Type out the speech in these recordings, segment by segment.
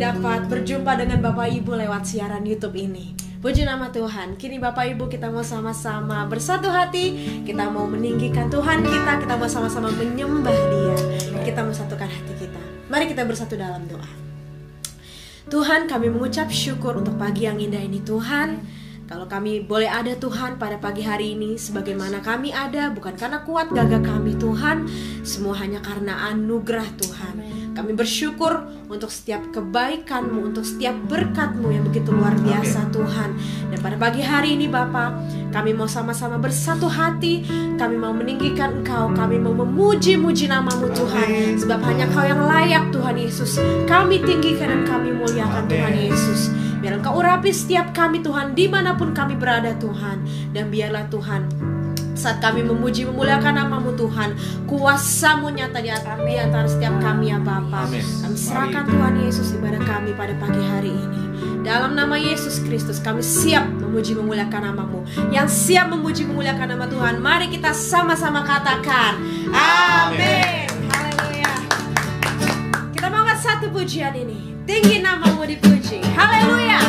dapat berjumpa dengan Bapak Ibu lewat siaran YouTube ini. Puji nama Tuhan. Kini Bapak Ibu kita mau sama-sama bersatu hati. Kita mau meninggikan Tuhan kita mau sama-sama menyembah Dia. Kita mau satukan hati kita. Mari kita bersatu dalam doa. Tuhan, kami mengucap syukur untuk pagi yang indah ini Tuhan. Kalau kami boleh ada Tuhan pada pagi hari ini, sebagaimana kami ada bukan karena kuat gagah kami Tuhan, semua hanya karena anugerah Tuhan. Kami bersyukur untuk setiap kebaikan-Mu, untuk setiap berkat-Mu yang begitu luar biasa Tuhan. Dan pada pagi hari ini Bapa, kami mau sama-sama bersatu hati, kami mau meninggikan Engkau, kami mau memuji-muji nama-Mu Tuhan. Sebab hanya Kau yang layak Tuhan Yesus. Kami tinggikan dan kami muliakan Tuhan Yesus. Biar Engkau urapi setiap kami Tuhan, dimanapun kami berada Tuhan. Dan biarlah Tuhan, saat kami memuji memuliakan nama-Mu Tuhan, kuasa-Mu nyata di antara setiap kami ya Bapa. Kami serahkan Tuhan Yesus ibadah kami pada pagi hari ini. Dalam nama Yesus Kristus kami siap memuji memuliakan nama-Mu. Yang siap memuji memuliakan nama Tuhan, mari kita sama-sama katakan amin. Haleluya. Kita mau angkat satu pujian ini. Tinggi nama-Mu dipuji. Haleluya.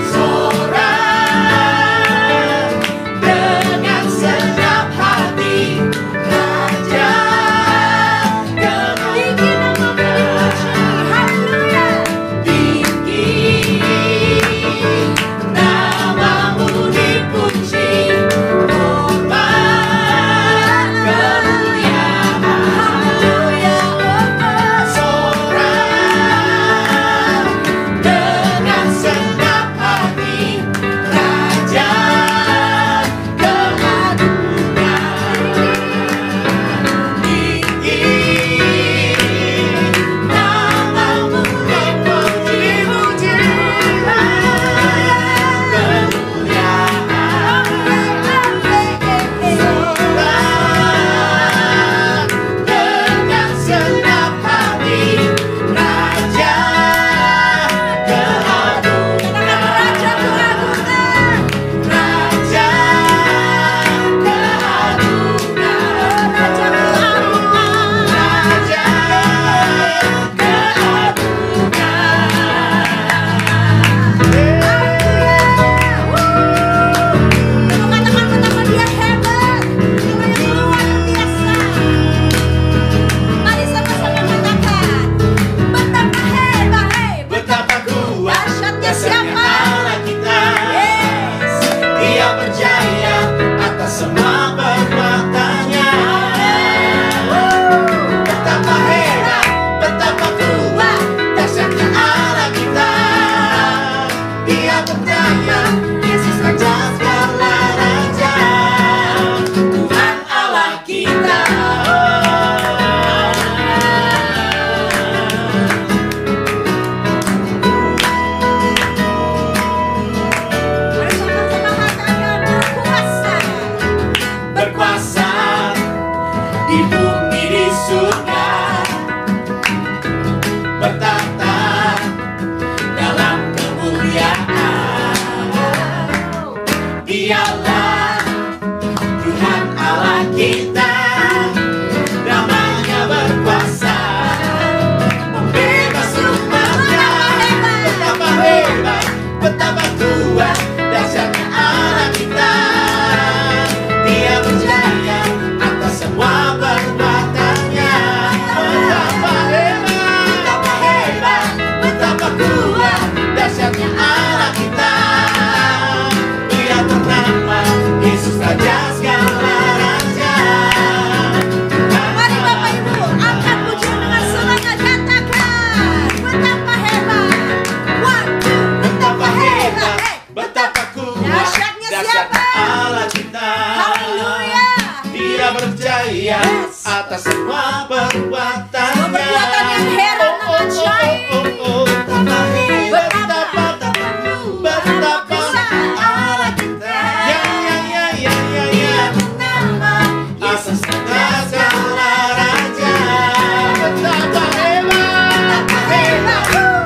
So berdaya, Yesus Raja segala raja, Tuhan Allah kita. Berkuasa di bumi di surga, bertata dalam kemuliaan. Dialah Tuhan Allah kita, namanya berkuasa, membebas umatnya. Betapa hebat, betapa kuat, dahsyatnya Allah kita. Dia berjaya atas semua perbuatannya. Betapa hebat, betapa kuat, dahsyatnya Allah kita. Dia bernama Yesus Raja segala raja. Mari Bapak Ibu angkat pujian dengan semangat, katakan betapa hebat. One, two, betapa hebat. Betapa kuat, Dahsyatnya siapa? Allah kita. Haleluya. Dia berjaya atas semua perbuatannya. Semua perbuatan yang heran dan ajaib. Betapa hebat, Betapa betapa Allah kita. Ya. Nama Yesus segala raja. Betapa hebat,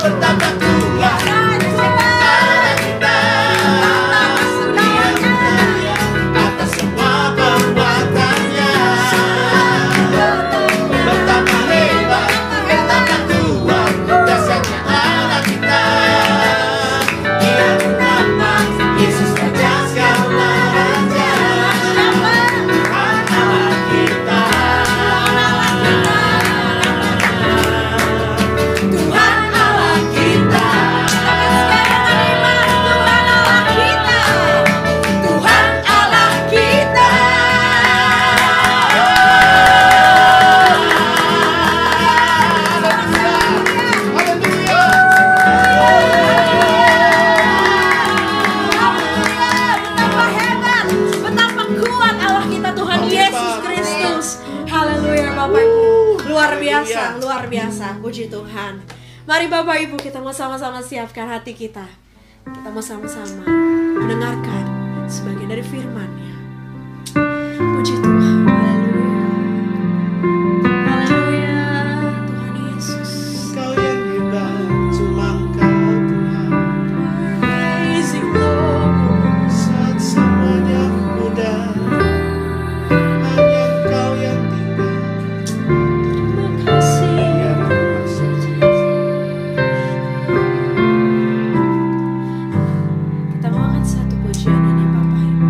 betapa kuat, Allah kita. Dia berjaya atas semua perbuatannya. Betapa hebat, betapa kuat, dahsyatnya Allah kita. Dia bernama Yesus Raja segala raja, Tuhan Allah kita. Tuhan Allah kita. Tuhan Allah kita. Betapa hebat, betapa kuat Allah kita, Tuhan Yesus Kristus. Haleluya Bapak Ibu. Luar biasa, luar biasa. Puji Tuhan. Mari Bapak Ibu kita mau sama-sama siapkan hati kita. Kita mau sama-sama mendengarkan sebagian dari firman-Nya. Puji Tuhan. Haleluya. Haleluya. Tuhan Yesus. Kau yang hebat, cuma Kau Tuhan. Amazing Lord. Saat semuanya mudah, hanya Kau yang tinggal. Terima kasih. Biar kuasa Kita mau angkat satu pujian ini Bapak Ibu.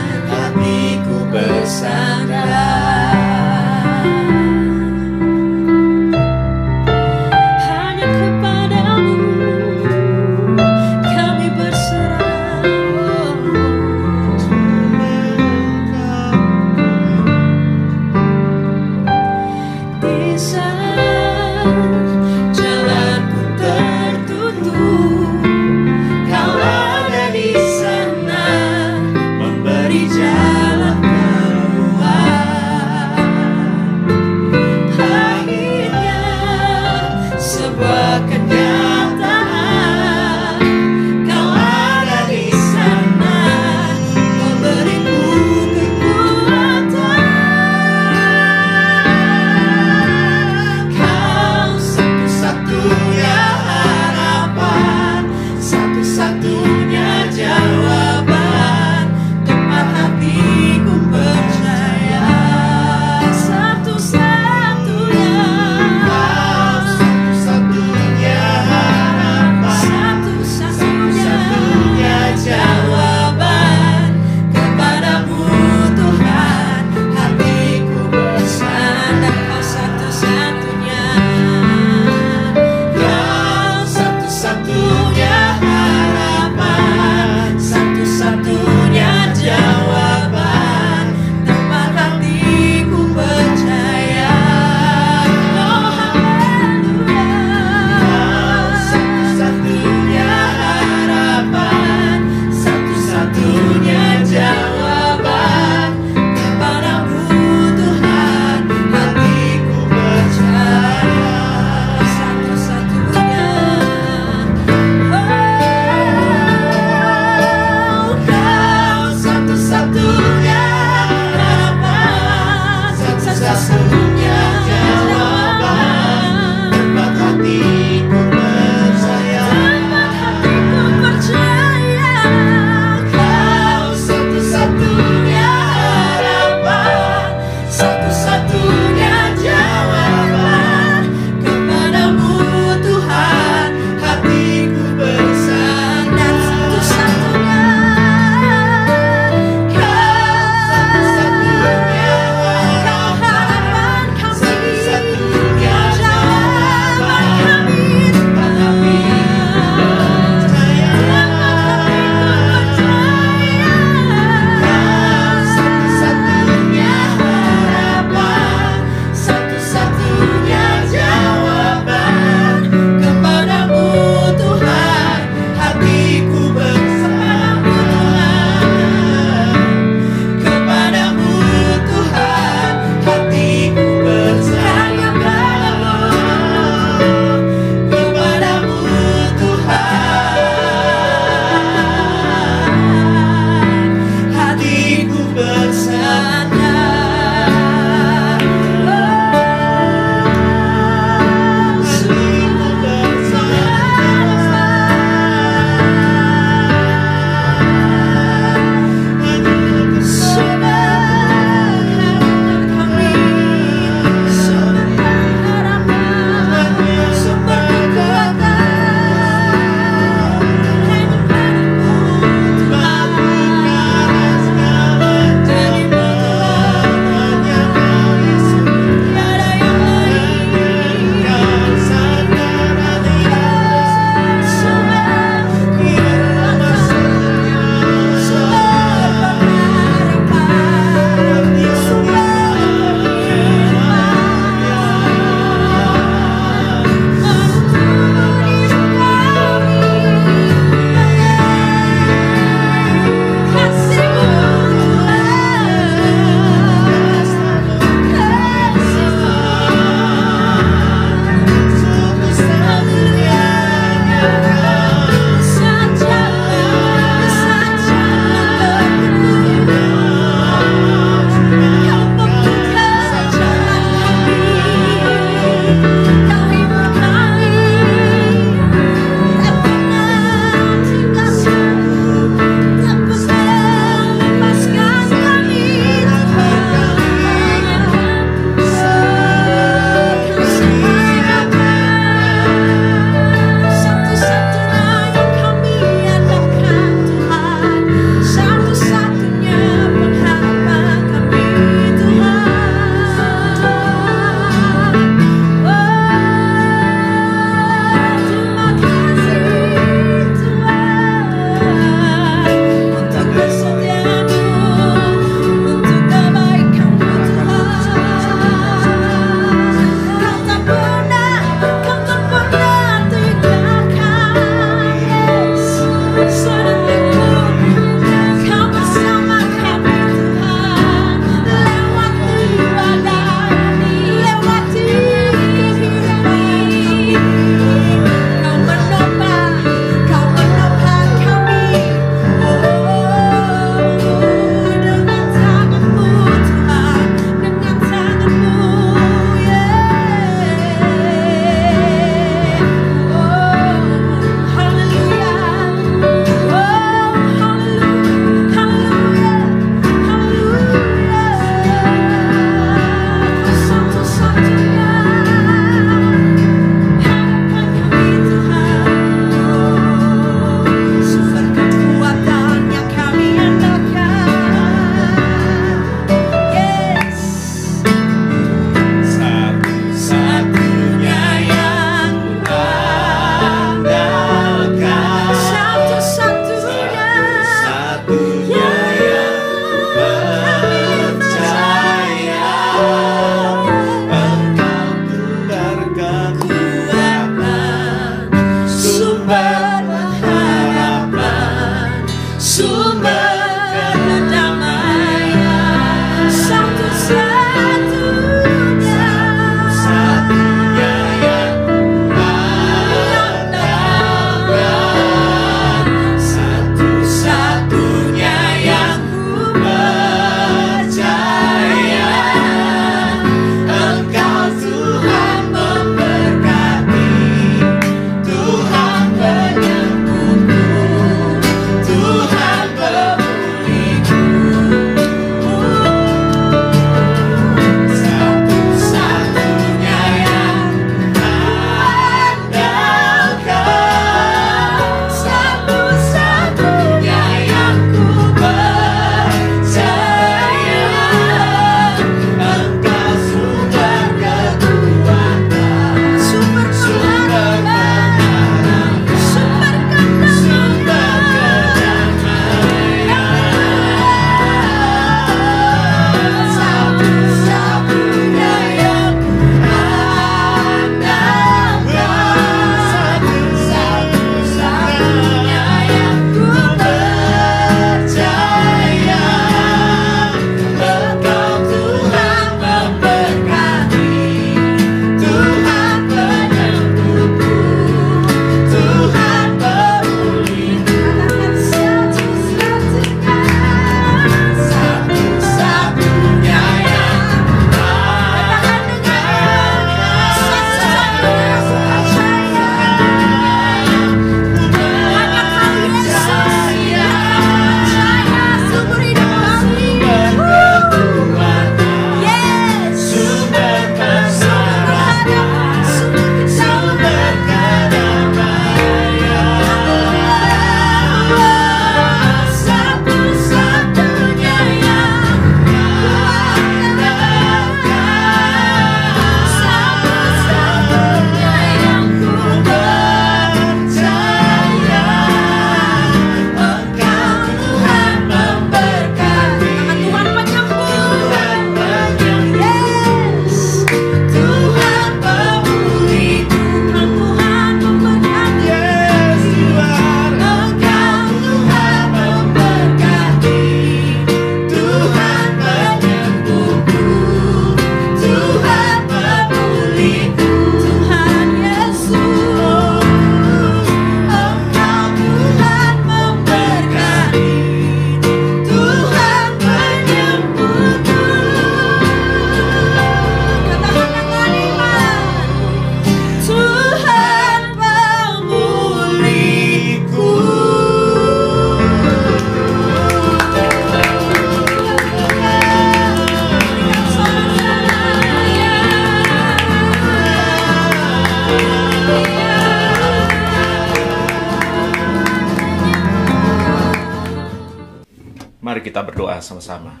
Mari kita berdoa sama-sama.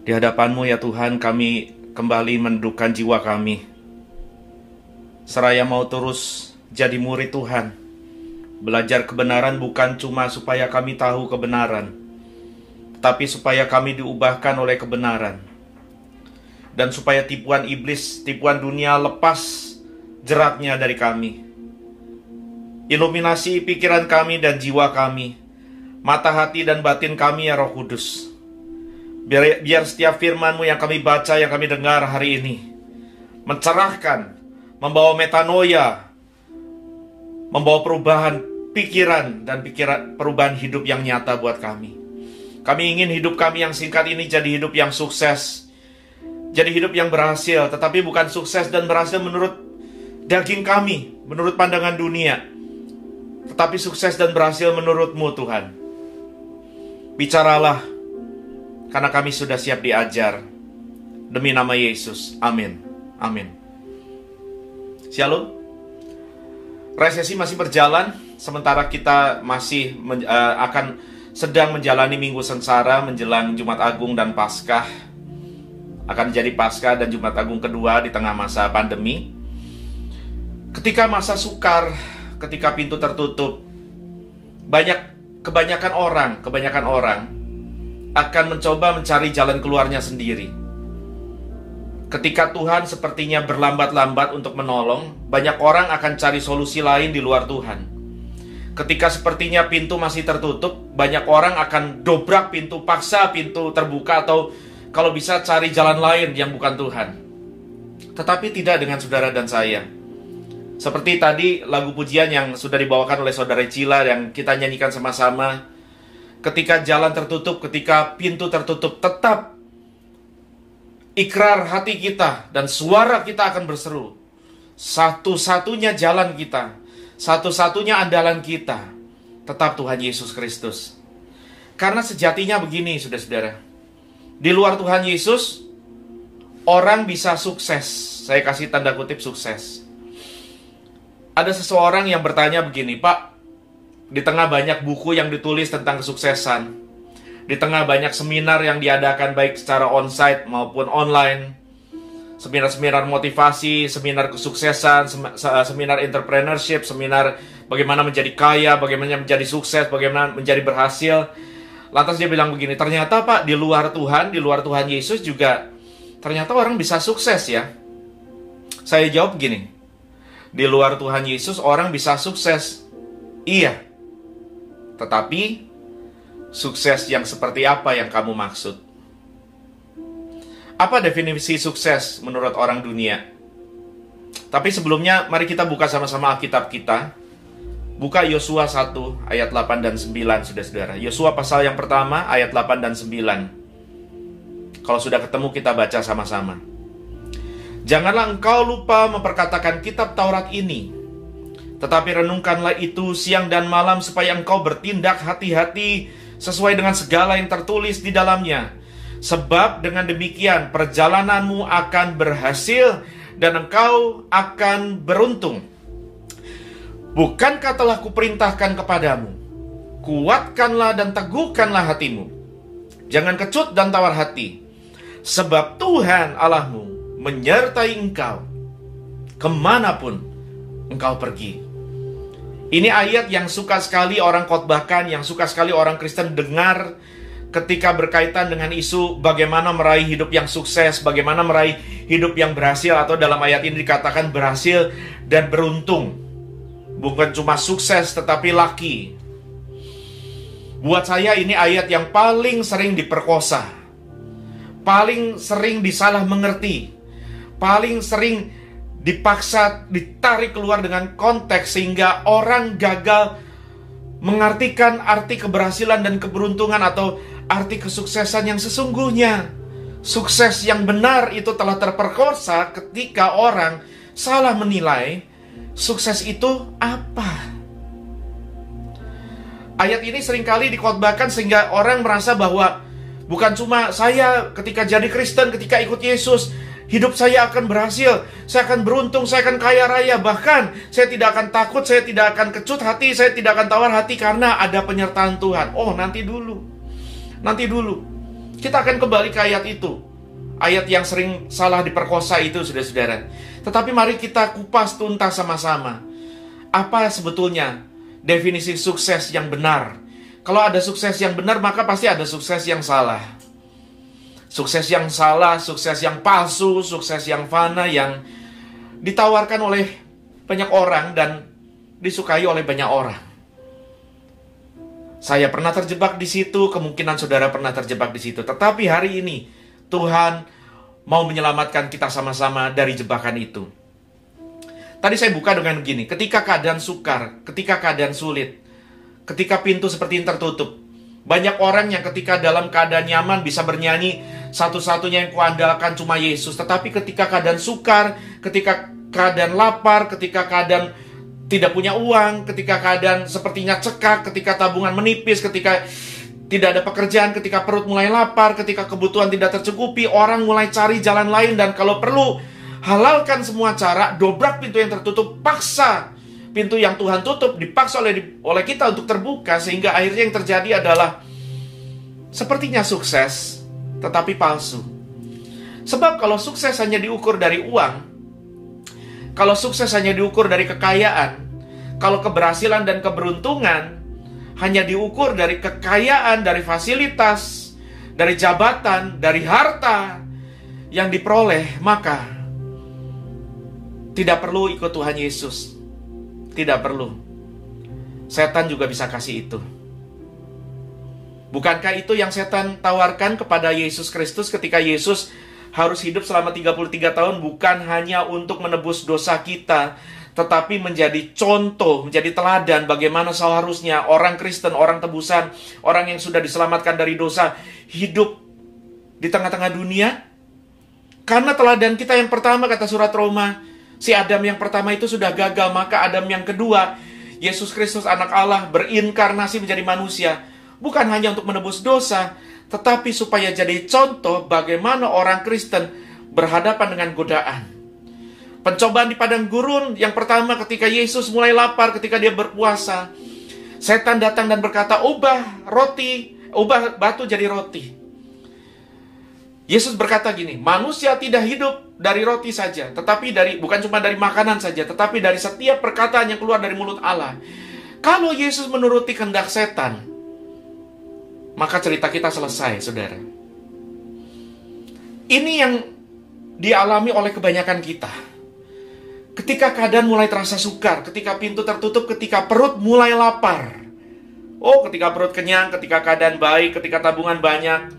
Di hadapan-Mu ya Tuhan, kami kembali mendudukkan jiwa kami. Seraya mau terus jadi murid Tuhan. Belajar kebenaran bukan cuma supaya kami tahu kebenaran, tapi supaya kami diubahkan oleh kebenaran. Dan supaya tipuan iblis, tipuan dunia lepas jeratnya dari kami. Iluminasi pikiran kami dan jiwa kami, mata hati dan batin kami ya Roh Kudus. Biar setiap firman-Mu yang kami baca, yang kami dengar hari ini mencerahkan, membawa metanoia, membawa perubahan pikiran dan perubahan hidup yang nyata buat kami. Kami ingin hidup kami yang singkat ini jadi hidup yang sukses, jadi hidup yang berhasil, tetapi bukan sukses dan berhasil menurut daging kami, menurut pandangan dunia, tetapi sukses dan berhasil menurut-Mu Tuhan. Bicaralah, karena kami sudah siap diajar. Demi nama Yesus, amin. Amin. Shalom. Resesi masih berjalan, sementara kita masih akan sedang menjalani Minggu Sengsara menjelang Jumat Agung dan Paskah. Akan jadi Paskah dan Jumat Agung kedua di tengah masa pandemi. Ketika masa sukar, ketika pintu tertutup, kebanyakan orang akan mencoba mencari jalan keluarnya sendiri. Ketika Tuhan sepertinya berlambat-lambat untuk menolong, banyak orang akan cari solusi lain di luar Tuhan. Ketika sepertinya pintu masih tertutup, banyak orang akan dobrak pintu, paksa pintu terbuka, atau kalau bisa cari jalan lain yang bukan Tuhan. Tetapi tidak dengan saudara dan saya. Seperti tadi lagu pujian yang sudah dibawakan oleh saudara Cila yang kita nyanyikan sama-sama. Ketika jalan tertutup, ketika pintu tertutup, tetap ikrar hati kita dan suara kita akan berseru. Satu-satunya jalan kita, satu-satunya andalan kita, tetap Tuhan Yesus Kristus. Karena sejatinya begini, saudara-saudara. Di luar Tuhan Yesus, orang bisa sukses. Saya kasih tanda kutip sukses. Ada seseorang yang bertanya begini, Pak, di tengah banyak buku yang ditulis tentang kesuksesan, di tengah banyak seminar yang diadakan baik secara onsite maupun online, seminar-seminar motivasi, seminar kesuksesan, seminar entrepreneurship, seminar bagaimana menjadi kaya, bagaimana menjadi sukses, bagaimana menjadi berhasil. Lantas dia bilang begini, ternyata Pak, di luar Tuhan Yesus juga ternyata orang bisa sukses ya. Saya jawab begini, di luar Tuhan Yesus orang bisa sukses. Iya. Tetapi sukses yang seperti apa yang kamu maksud? Apa definisi sukses menurut orang dunia? Tapi sebelumnya mari kita buka sama-sama Alkitab kita. Buka Yosua 1 ayat 8 dan 9, saudara-saudara. Yosua pasal yang pertama ayat 8 dan 9. Kalau sudah ketemu kita baca sama-sama. Janganlah engkau lupa memperkatakan kitab Taurat ini, tetapi renungkanlah itu siang dan malam supaya engkau bertindak hati-hati sesuai dengan segala yang tertulis di dalamnya. Sebab dengan demikian perjalananmu akan berhasil dan engkau akan beruntung. Bukankah telah kuperintahkan kepadamu, kuatkanlah dan teguhkanlah hatimu. Jangan kecut dan tawar hati, sebab Tuhan Allahmu menyertai engkau kemanapun engkau pergi. Ini ayat yang suka sekali orang khotbahkan, yang suka sekali orang Kristen dengar ketika berkaitan dengan isu bagaimana meraih hidup yang sukses, bagaimana meraih hidup yang berhasil, atau dalam ayat ini dikatakan berhasil dan beruntung. Bukan cuma sukses tetapi lucky. Buat saya ini ayat yang paling sering diperkosa, paling sering disalah mengerti, paling sering dipaksa ditarik keluar dengan konteks sehingga orang gagal mengartikan arti keberhasilan dan keberuntungan atau arti kesuksesan yang sesungguhnya. Sukses yang benar itu telah terperkosa ketika orang salah menilai sukses itu apa. Ayat ini seringkali dikhotbahkan sehingga orang merasa bahwa bukan cuma saya ketika jadi Kristen, ketika ikut Yesus, Hidup saya akan berhasil, saya akan beruntung, saya akan kaya raya. Bahkan saya tidak akan takut, saya tidak akan kecut hati, saya tidak akan tawar hati karena ada penyertaan Tuhan. Oh, nanti dulu. Kita akan kembali ke ayat itu. Ayat yang sering salah diperkosa itu, saudara-saudara. Tetapi mari kita kupas tuntas sama-sama. Apa sebetulnya definisi sukses yang benar? Kalau ada sukses yang benar, maka pasti ada sukses yang salah. Sukses yang salah, sukses yang palsu, sukses yang fana, yang ditawarkan oleh banyak orang dan disukai oleh banyak orang. Saya pernah terjebak di situ, kemungkinan saudara pernah terjebak di situ. Tetapi hari ini Tuhan mau menyelamatkan kita sama-sama dari jebakan itu. Tadi saya buka dengan begini, ketika keadaan sukar, ketika keadaan sulit, ketika pintu seperti ini tertutup, banyak orang yang ketika dalam keadaan nyaman bisa bernyanyi, satu-satunya yang kuandalkan cuma Yesus. Tetapi ketika keadaan sukar, ketika keadaan lapar, ketika keadaan tidak punya uang, ketika keadaan sepertinya cekak, ketika tabungan menipis, ketika tidak ada pekerjaan, ketika perut mulai lapar, ketika kebutuhan tidak tercukupi, orang mulai cari jalan lain. Dan kalau perlu, halalkan semua cara, dobrak pintu yang tertutup, paksa pintu yang Tuhan tutup, dipaksa oleh kita untuk terbuka. Sehingga akhirnya yang terjadi adalah sepertinya sukses, tetapi palsu. Sebab kalau sukses hanya diukur dari uang, kalau sukses hanya diukur dari kekayaan, kalau keberhasilan dan keberuntungan hanya diukur dari kekayaan, dari fasilitas, dari jabatan, dari harta yang diperoleh, maka tidak perlu ikut Tuhan Yesus. Tidak perlu. Setan juga bisa kasih itu. Bukankah itu yang setan tawarkan kepada Yesus Kristus ketika Yesus harus hidup selama 33 tahun, bukan hanya untuk menebus dosa kita, tetapi menjadi contoh, menjadi teladan bagaimana seharusnya orang Kristen, orang tebusan, orang yang sudah diselamatkan dari dosa, hidup di tengah-tengah dunia. Karena teladan kita yang pertama, kata surat Roma, si Adam yang pertama itu sudah gagal, maka Adam yang kedua, Yesus Kristus anak Allah, berinkarnasi menjadi manusia, bukan hanya untuk menebus dosa, tetapi supaya jadi contoh bagaimana orang Kristen berhadapan dengan godaan. Pencobaan di padang gurun yang pertama ketika Yesus mulai lapar, ketika dia berpuasa, setan datang dan berkata, ubah batu jadi roti. Yesus berkata gini, manusia tidak hidup dari roti saja, tetapi bukan cuma dari makanan saja, tetapi dari setiap perkataan yang keluar dari mulut Allah. Kalau Yesus menuruti kehendak setan, maka cerita kita selesai, saudara. Ini yang dialami oleh kebanyakan kita. Ketika keadaan mulai terasa sukar, ketika pintu tertutup, ketika perut mulai lapar. Oh, ketika perut kenyang, ketika keadaan baik, ketika tabungan banyak,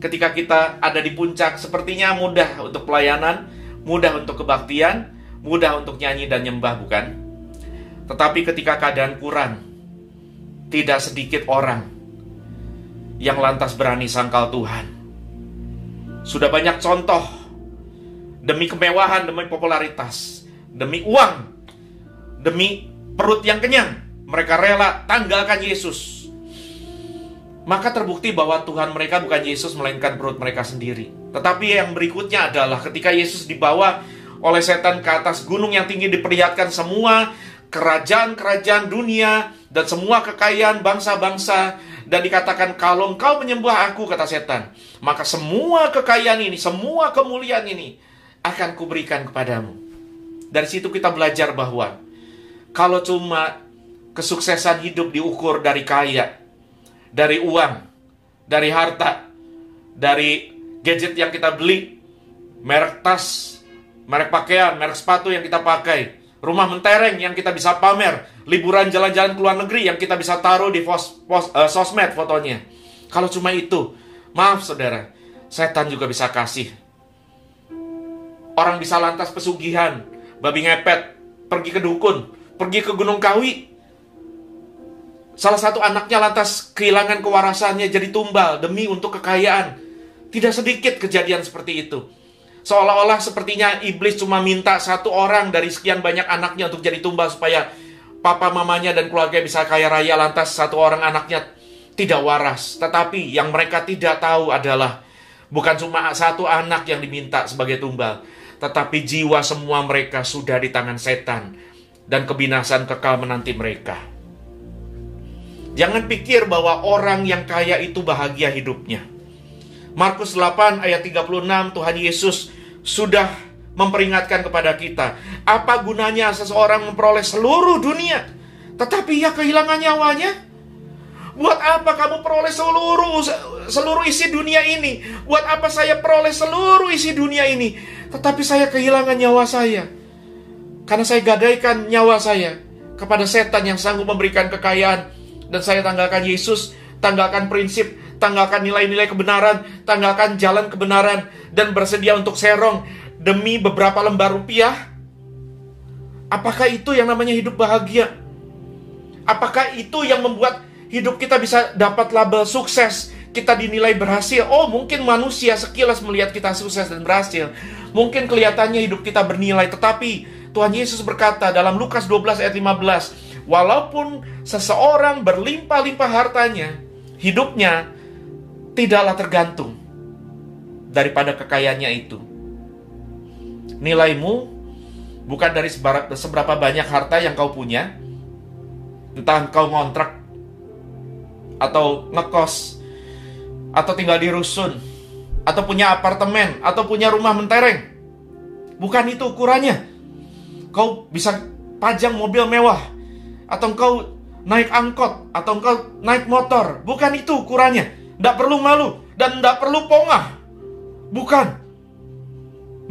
ketika kita ada di puncak, sepertinya mudah untuk pelayanan, mudah untuk kebaktian, mudah untuk nyanyi dan nyembah, bukan? Tetapi ketika keadaan kurang, tidak sedikit orang yang lantas berani sangkal Tuhan. Sudah banyak contoh, demi kemewahan, demi popularitas, demi uang, demi perut yang kenyang, mereka rela tanggalkan Yesus. Maka terbukti bahwa Tuhan mereka bukan Yesus, melainkan perut mereka sendiri. Tetapi yang berikutnya adalah ketika Yesus dibawa oleh setan ke atas gunung yang tinggi, diperlihatkan semua kerajaan-kerajaan dunia dan semua kekayaan bangsa-bangsa, dan dikatakan, kalau engkau menyembah aku, kata setan, maka semua kekayaan ini, semua kemuliaan ini akan kuberikan kepadamu. Dari situ kita belajar bahwa kalau cuma kesuksesan hidup diukur dari kaya, dari uang, dari harta, dari gadget yang kita beli, merek tas, merek pakaian, merek sepatu yang kita pakai, rumah mentereng yang kita bisa pamer, liburan jalan-jalan ke luar negeri yang kita bisa taruh di sosmed fotonya. Kalau cuma itu, maaf saudara, setan juga bisa kasih. Orang bisa lantas pesugihan, babi ngepet, pergi ke dukun, pergi ke Gunung Kawi. Salah satu anaknya lantas kehilangan kewarasannya, jadi tumbal demi untuk kekayaan. Tidak sedikit kejadian seperti itu. Seolah-olah sepertinya iblis cuma minta satu orang dari sekian banyak anaknya untuk jadi tumbal supaya papa mamanya dan keluarga bisa kaya raya, lantas satu orang anaknya tidak waras. Tetapi yang mereka tidak tahu adalah Bukan cuma satu anak yang diminta sebagai tumbal, tetapi jiwa semua mereka sudah di tangan setan, dan kebinasan kekal menanti mereka. Jangan pikir bahwa orang yang kaya itu bahagia hidupnya. Markus 8 ayat 36, Tuhan Yesus sudah memperingatkan kepada kita, apa gunanya seseorang memperoleh seluruh dunia, tetapi ia kehilangan nyawanya? Buat apa kamu peroleh seluruh isi dunia ini? Buat apa saya peroleh seluruh isi dunia ini, tetapi saya kehilangan nyawa saya? Karena saya gadaikan nyawa saya kepada setan yang sanggup memberikan kekayaan. Dan saya tanggalkan Yesus, tanggalkan prinsip, tanggalkan nilai-nilai kebenaran, tanggalkan jalan kebenaran, dan bersedia untuk serong demi beberapa lembar rupiah. Apakah itu yang namanya hidup bahagia? Apakah itu yang membuat hidup kita bisa dapat label sukses? Kita dinilai berhasil. Oh, mungkin manusia sekilas melihat kita sukses dan berhasil. Mungkin kelihatannya hidup kita bernilai. Tetapi Tuhan Yesus berkata dalam Lukas 12 ayat 15, walaupun seseorang berlimpah-limpah hartanya, hidupnya tidaklah tergantung daripada kekayaannya itu. Nilaimu bukan dari seberapa banyak harta yang kau punya, entah kau ngontrak, atau ngekos, atau tinggal di rusun, atau punya apartemen, atau punya rumah mentereng. Bukan itu ukurannya. Kau bisa pajang mobil mewah, atau kau naik angkot, atau kau naik motor. Bukan itu ukurannya. Tidak perlu malu, dan tidak perlu pongah. Bukan.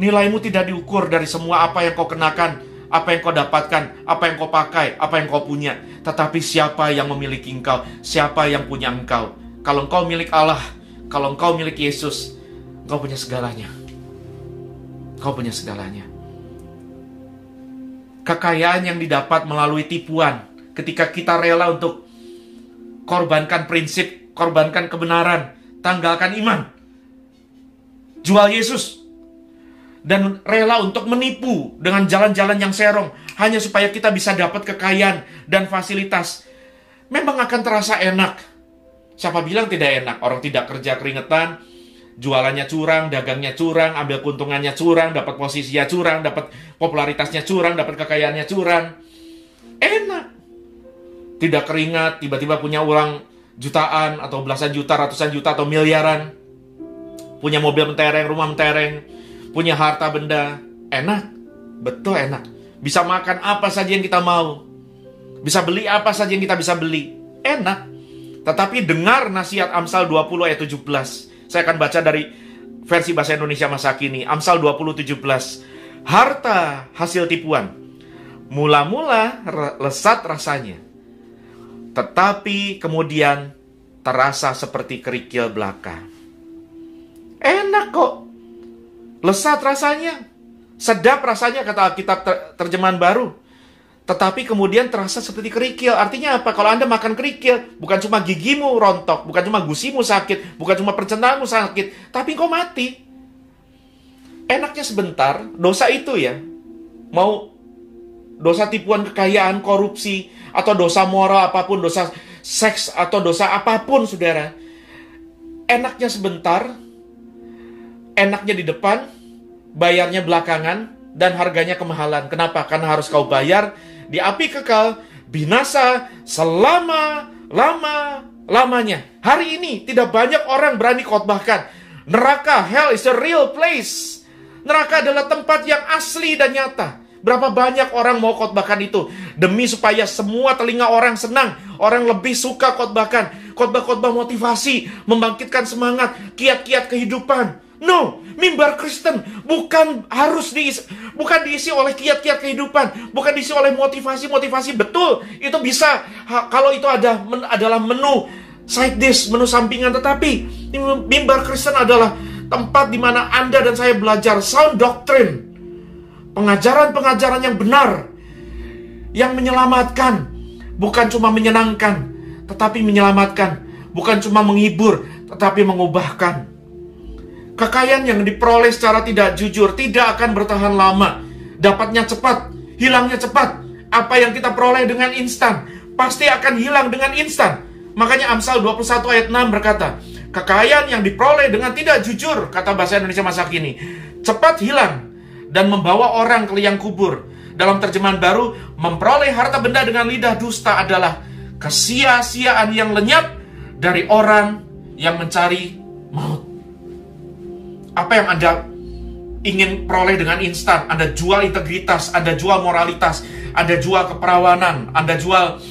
Nilaimu tidak diukur dari semua apa yang kau kenakan, apa yang kau dapatkan, apa yang kau pakai, apa yang kau punya. Tetapi siapa yang memiliki engkau, siapa yang punya engkau. Kalau engkau milik Allah, kalau engkau milik Yesus, engkau punya segalanya. Engkau punya segalanya. Kekayaan yang didapat melalui tipuan, ketika kita rela untuk korbankan prinsip, korbankan kebenaran, tanggalkan iman, jual Yesus, dan rela untuk menipu dengan jalan-jalan yang serong hanya supaya kita bisa dapat kekayaan dan fasilitas, memang akan terasa enak. Siapa bilang tidak enak? Orang tidak kerja keringetan, jualannya curang, dagangnya curang, ambil keuntungannya curang, dapat posisinya curang, dapat popularitasnya curang, dapat kekayaannya curang. Enak. Tidak keringat, tiba-tiba punya uang jutaan atau belasan juta, ratusan juta atau miliaran. Punya mobil mentereng, rumah mentereng, punya harta benda. Enak. Betul enak. Bisa makan apa saja yang kita mau. Bisa beli apa saja yang kita bisa beli. Enak. Tetapi dengar nasihat Amsal 20 ayat 17. Saya akan baca dari versi bahasa Indonesia masa kini. Amsal 20:17. Harta hasil tipuan, mula-mula lesat rasanya, tetapi kemudian terasa seperti kerikil belaka. Enak kok. Lesat rasanya, sedap rasanya, kata Alkitab terjemahan baru. Tetapi kemudian terasa seperti kerikil. Artinya apa? Kalau Anda makan kerikil, bukan cuma gigimu rontok, bukan cuma gusimu sakit, bukan cuma pencernaanmu sakit, tapi kau mati. Enaknya sebentar, dosa itu ya. Mau dosa tipuan kekayaan, korupsi, atau dosa moral apapun, dosa seks, atau dosa apapun, saudara. Enaknya sebentar, enaknya di depan, bayarnya belakangan, dan harganya kemahalan. Kenapa? Karena harus kau bayar di api kekal, binasa selama-lamanya. Hari ini tidak banyak orang berani khotbahkan neraka. Hell is a real place. Neraka adalah tempat yang asli dan nyata. Berapa banyak orang mau khotbahkan itu demi supaya semua telinga orang senang, orang lebih suka khotbahkan khotbah-khotbah motivasi, membangkitkan semangat, kiat-kiat kehidupan. No, mimbar Kristen bukan diisi oleh kiat-kiat kehidupan, bukan diisi oleh motivasi-motivasi. Betul, itu bisa kalau itu adalah menu side dish, menu sampingan. Tetapi mimbar Kristen adalah tempat di mana Anda dan saya belajar sound doctrine, pengajaran-pengajaran yang benar, yang menyelamatkan, bukan cuma menyenangkan, tetapi menyelamatkan, bukan cuma menghibur, tetapi mengubahkan. Kekayaan yang diperoleh secara tidak jujur tidak akan bertahan lama. Dapatnya cepat, hilangnya cepat. Apa yang kita peroleh dengan instan pasti akan hilang dengan instan. Makanya Amsal 21 ayat 6 berkata, Kekayaan yang diperoleh dengan tidak jujur, kata bahasa Indonesia masa kini, cepat hilang dan membawa orang ke liang kubur. Dalam terjemahan baru, memperoleh harta benda dengan lidah dusta adalah kesia-siaan yang lenyap dari orang yang mencari maut. Apa yang Anda ingin peroleh dengan instan? Anda jual integritas, Anda jual moralitas, Anda jual keperawanan, Anda jual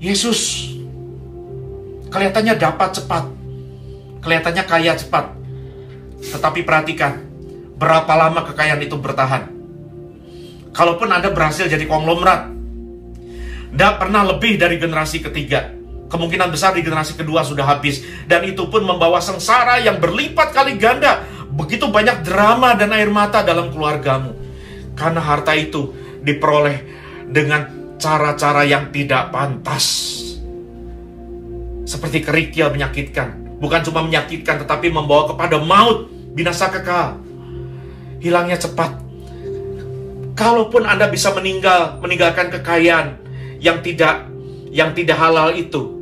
Yesus. Kelihatannya dapat cepat, kelihatannya kaya cepat. Tetapi perhatikan, berapa lama kekayaan itu bertahan? Kalaupun Anda berhasil jadi konglomerat, tidak pernah lebih dari generasi ketiga. Kemungkinan besar di generasi kedua sudah habis. Dan itu pun membawa sengsara yang berlipat kali ganda. Begitu banyak drama dan air mata dalam keluargamu. Karena harta itu diperoleh dengan cara-cara yang tidak pantas. Seperti kerikil menyakitkan. Bukan cuma menyakitkan, tetapi membawa kepada maut, binasa kekal. Hilangnya cepat. Kalaupun Anda bisa meninggalkan kekayaan yang tidak halal itu,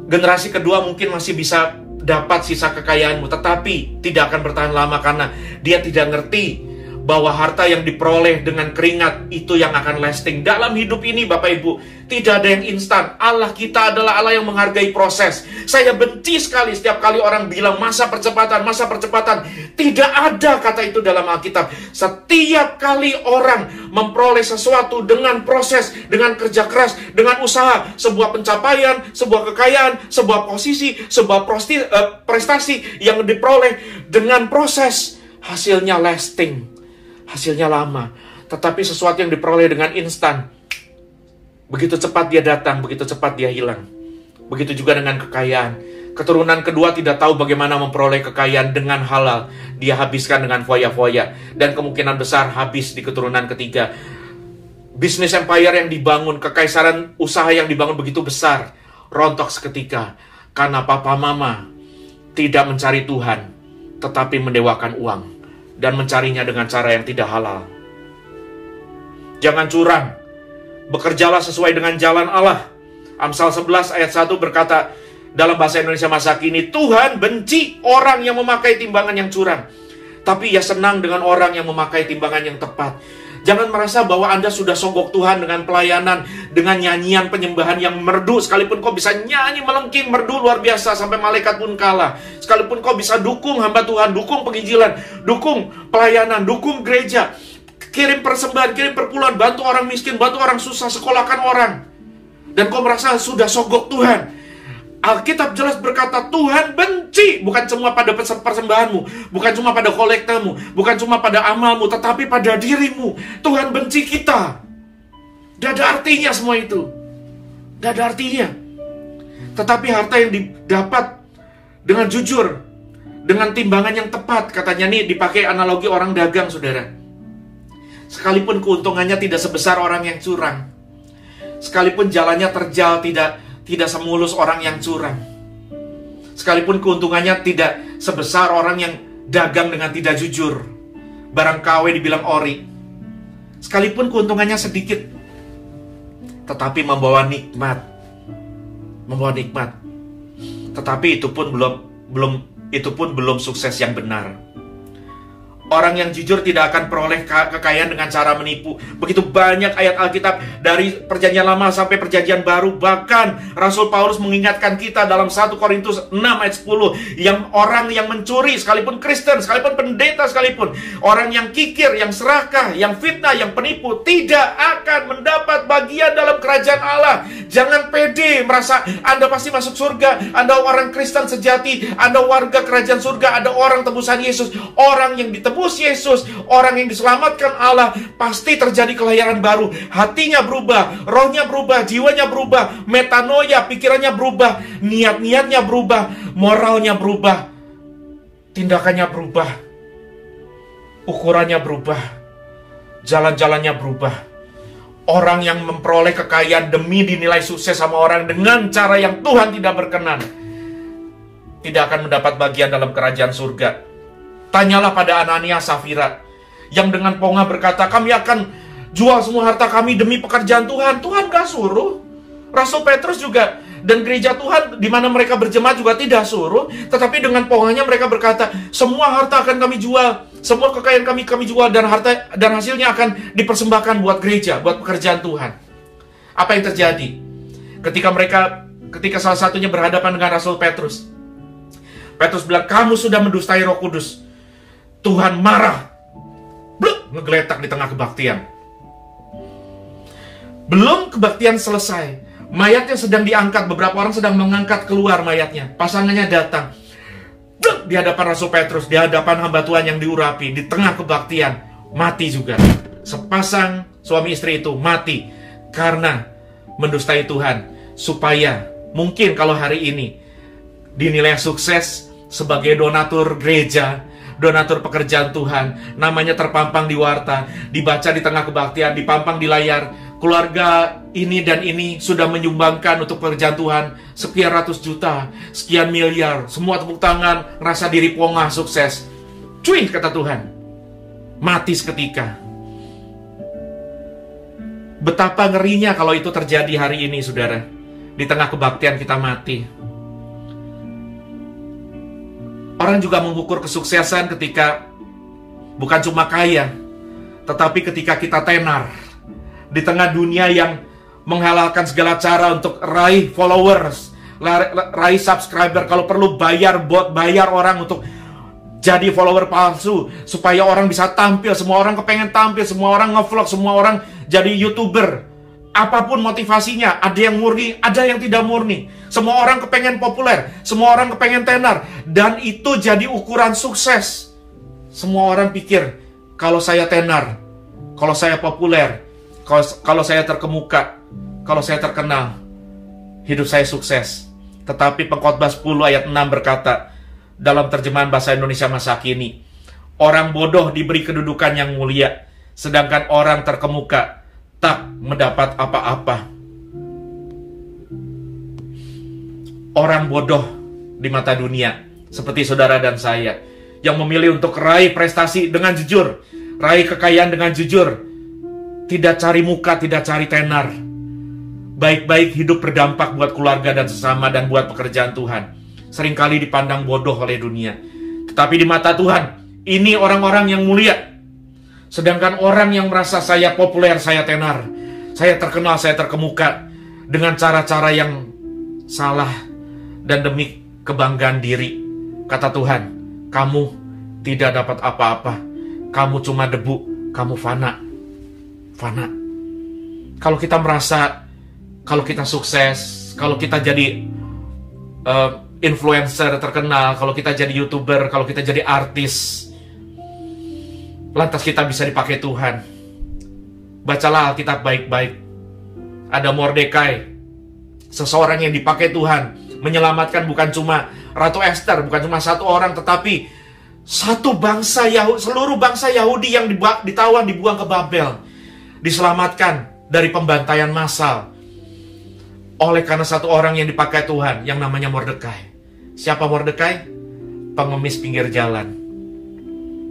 generasi kedua mungkin masih bisa dapat sisa kekayaanmu, tetapi tidak akan bertahan lama karena dia tidak ngerti bahwa harta yang diperoleh dengan keringat itu yang akan lasting. Dalam hidup ini Bapak Ibu, tidak ada yang instan. Allah kita adalah Allah yang menghargai proses. Saya benci sekali setiap kali orang bilang masa percepatan, masa percepatan. Tidak ada kata itu dalam Alkitab. Setiap kali orang memperoleh sesuatu dengan proses, dengan kerja keras, dengan usaha, sebuah pencapaian, sebuah kekayaan, sebuah posisi, sebuah prestasi yang diperoleh dengan proses, hasilnya lasting. Hasilnya lama. Tetapi sesuatu yang diperoleh dengan instan, begitu cepat dia datang, begitu cepat dia hilang. Begitu juga dengan kekayaan. Keturunan kedua tidak tahu bagaimana memperoleh kekayaan dengan halal. Dia habiskan dengan foya-foya. Dan kemungkinan besar habis di keturunan ketiga. Bisnis empire yang dibangun, kekaisaran usaha yang dibangun begitu besar, rontok seketika. Karena papa mama tidak mencari Tuhan, tetapi mendewakan uang. Dan mencarinya dengan cara yang tidak halal. Jangan curang. Bekerjalah sesuai dengan jalan Allah. Amsal 11 ayat 1 berkata dalam bahasa Indonesia masa kini, Tuhan benci orang yang memakai timbangan yang curang, tapi Ia senang dengan orang yang memakai timbangan yang tepat. Jangan merasa bahwa Anda sudah sogok Tuhan dengan pelayanan, dengan nyanyian penyembahan yang merdu. Sekalipun kau bisa nyanyi melengking merdu luar biasa sampai malaikat pun kalah. Sekalipun kau bisa dukung hamba Tuhan, dukung penginjilan, dukung pelayanan, dukung gereja, kirim persembahan, kirim perpuluhan, bantu orang miskin, bantu orang susah, sekolahkan orang. Dan kau merasa sudah sogok Tuhan. Alkitab jelas berkata Tuhan benci, bukan cuma pada persembahanmu, bukan cuma pada kolektamu, bukan cuma pada amalmu, tetapi pada dirimu. Tuhan benci kita. Tidak ada artinya semua itu. Tidak ada artinya. Tetapi harta yang didapat dengan jujur, dengan timbangan yang tepat, katanya nih dipakai analogi orang dagang, saudara. Sekalipun keuntungannya tidak sebesar orang yang curang, sekalipun jalannya terjal tidak semulus orang yang curang, sekalipun keuntungannya tidak sebesar orang yang dagang dengan tidak jujur, barang KW dibilang ori, sekalipun keuntungannya sedikit, tetapi membawa nikmat. Tetapi itu pun belum sukses yang benar. Orang yang jujur tidak akan peroleh kekayaan dengan cara menipu. Begitu banyak ayat Alkitab dari perjanjian lama sampai perjanjian baru. Bahkan Rasul Paulus mengingatkan kita dalam 1 Korintus 6 ayat 10. Yang orang yang mencuri, sekalipun Kristen, sekalipun pendeta, sekalipun orang yang kikir, yang serakah, yang fitnah, yang penipu, tidak akan mendapat bagian dalam kerajaan Allah. Jangan pede merasa Anda pasti masuk surga, Anda orang Kristen sejati, Anda warga kerajaan surga, Anda orang tebusan Yesus. Orang yang ditebus Yesus, orang yang diselamatkan Allah, pasti terjadi kelahiran baru. Hatinya berubah, rohnya berubah, jiwanya berubah, metanoia, pikirannya berubah, niat-niatnya berubah, moralnya berubah, tindakannya berubah, ukurannya berubah, jalan-jalannya berubah. Orang yang memperoleh kekayaan demi dinilai sukses sama orang dengan cara yang Tuhan tidak berkenan, tidak akan mendapat bagian dalam kerajaan surga. Tanyalah pada Anania Safira yang dengan ponga berkata, kami akan jual semua harta kami demi pekerjaan Tuhan. Tuhan gak suruh. Rasul Petrus juga Dan gereja Tuhan di mana mereka berjemaat juga tidak suruh, tetapi dengan pohonnya mereka berkata, semua harta akan kami jual, semua kekayaan kami jual, dan harta dan hasilnya akan dipersembahkan buat gereja, buat pekerjaan Tuhan. Apa yang terjadi? Ketika salah satunya berhadapan dengan Rasul Petrus, Petrus bilang, kamu sudah mendustai Roh Kudus. Tuhan marah, bluk, ngegeletak di tengah kebaktian. Belum kebaktian selesai, mayatnya sedang diangkat, beberapa orang sedang mengangkat keluar mayatnya. Pasangannya datang, bluk, di hadapan Rasul Petrus, di hadapan hamba Tuhan yang diurapi, di tengah kebaktian, mati juga. Sepasang suami istri itu mati karena mendustai Tuhan. Supaya mungkin kalau hari ini dinilai sukses sebagai donatur gereja, donatur pekerjaan Tuhan, namanya terpampang di warta, dibaca di tengah kebaktian, dipampang di layar, keluarga ini dan ini sudah menyumbangkan untuk pekerjaan Tuhan sekian ratus juta, sekian miliar, semua tepuk tangan, ngerasa diri pongah, sukses. Cuy, kata Tuhan, mati seketika. Betapa ngerinya kalau itu terjadi hari ini, saudara. Di tengah kebaktian kita mati. Orang juga mengukur kesuksesan ketika bukan cuma kaya, tetapi ketika kita tenar. Di tengah dunia yang menghalalkan segala cara untuk raih followers, raih subscriber, kalau perlu bayar bot, bayar orang untuk jadi follower palsu, supaya orang bisa tampil, semua orang kepengen tampil, semua orang ngevlog, semua orang jadi YouTuber. Apapun motivasinya, ada yang murni, ada yang tidak murni. Semua orang kepengen populer, semua orang kepengen tenar, dan itu jadi ukuran sukses. Semua orang pikir, kalau saya tenar, kalau saya populer, kalau saya terkemuka, kalau saya terkenal, hidup saya sukses. Tetapi Pengkhotbah 10 ayat 6 berkata, dalam terjemahan bahasa Indonesia masa kini, orang bodoh diberi kedudukan yang mulia, sedangkan orang terkemuka tak mendapat apa-apa. Orang bodoh di mata dunia, seperti saudara dan saya, yang memilih untuk raih prestasi dengan jujur, raih kekayaan dengan jujur, tidak cari muka, tidak cari tenar, baik-baik hidup berdampak buat keluarga dan sesama dan buat pekerjaan Tuhan, seringkali dipandang bodoh oleh dunia. Tetapi di mata Tuhan, ini orang-orang yang mulia. Sedangkan orang yang merasa saya populer, saya tenar, saya terkenal, saya terkemuka, dengan cara-cara yang salah dan demi kebanggaan diri, kata Tuhan, kamu tidak dapat apa-apa, kamu cuma debu, kamu fana. Kalau kita merasa, kalau kita sukses, kalau kita jadi influencer terkenal, kalau kita jadi YouTuber, kalau kita jadi artis, lantas kita bisa dipakai Tuhan. Bacalah Alkitab baik-baik. Ada Mordekai, seseorang yang dipakai Tuhan, menyelamatkan bukan cuma Ratu Esther, bukan cuma satu orang, tetapi satu bangsa Yahudi, seluruh bangsa Yahudi yang ditawan, dibuang ke Babel, diselamatkan dari pembantaian massal oleh karena satu orang yang dipakai Tuhan, yang namanya Mordekai. Siapa Mordekai? Pengemis pinggir jalan.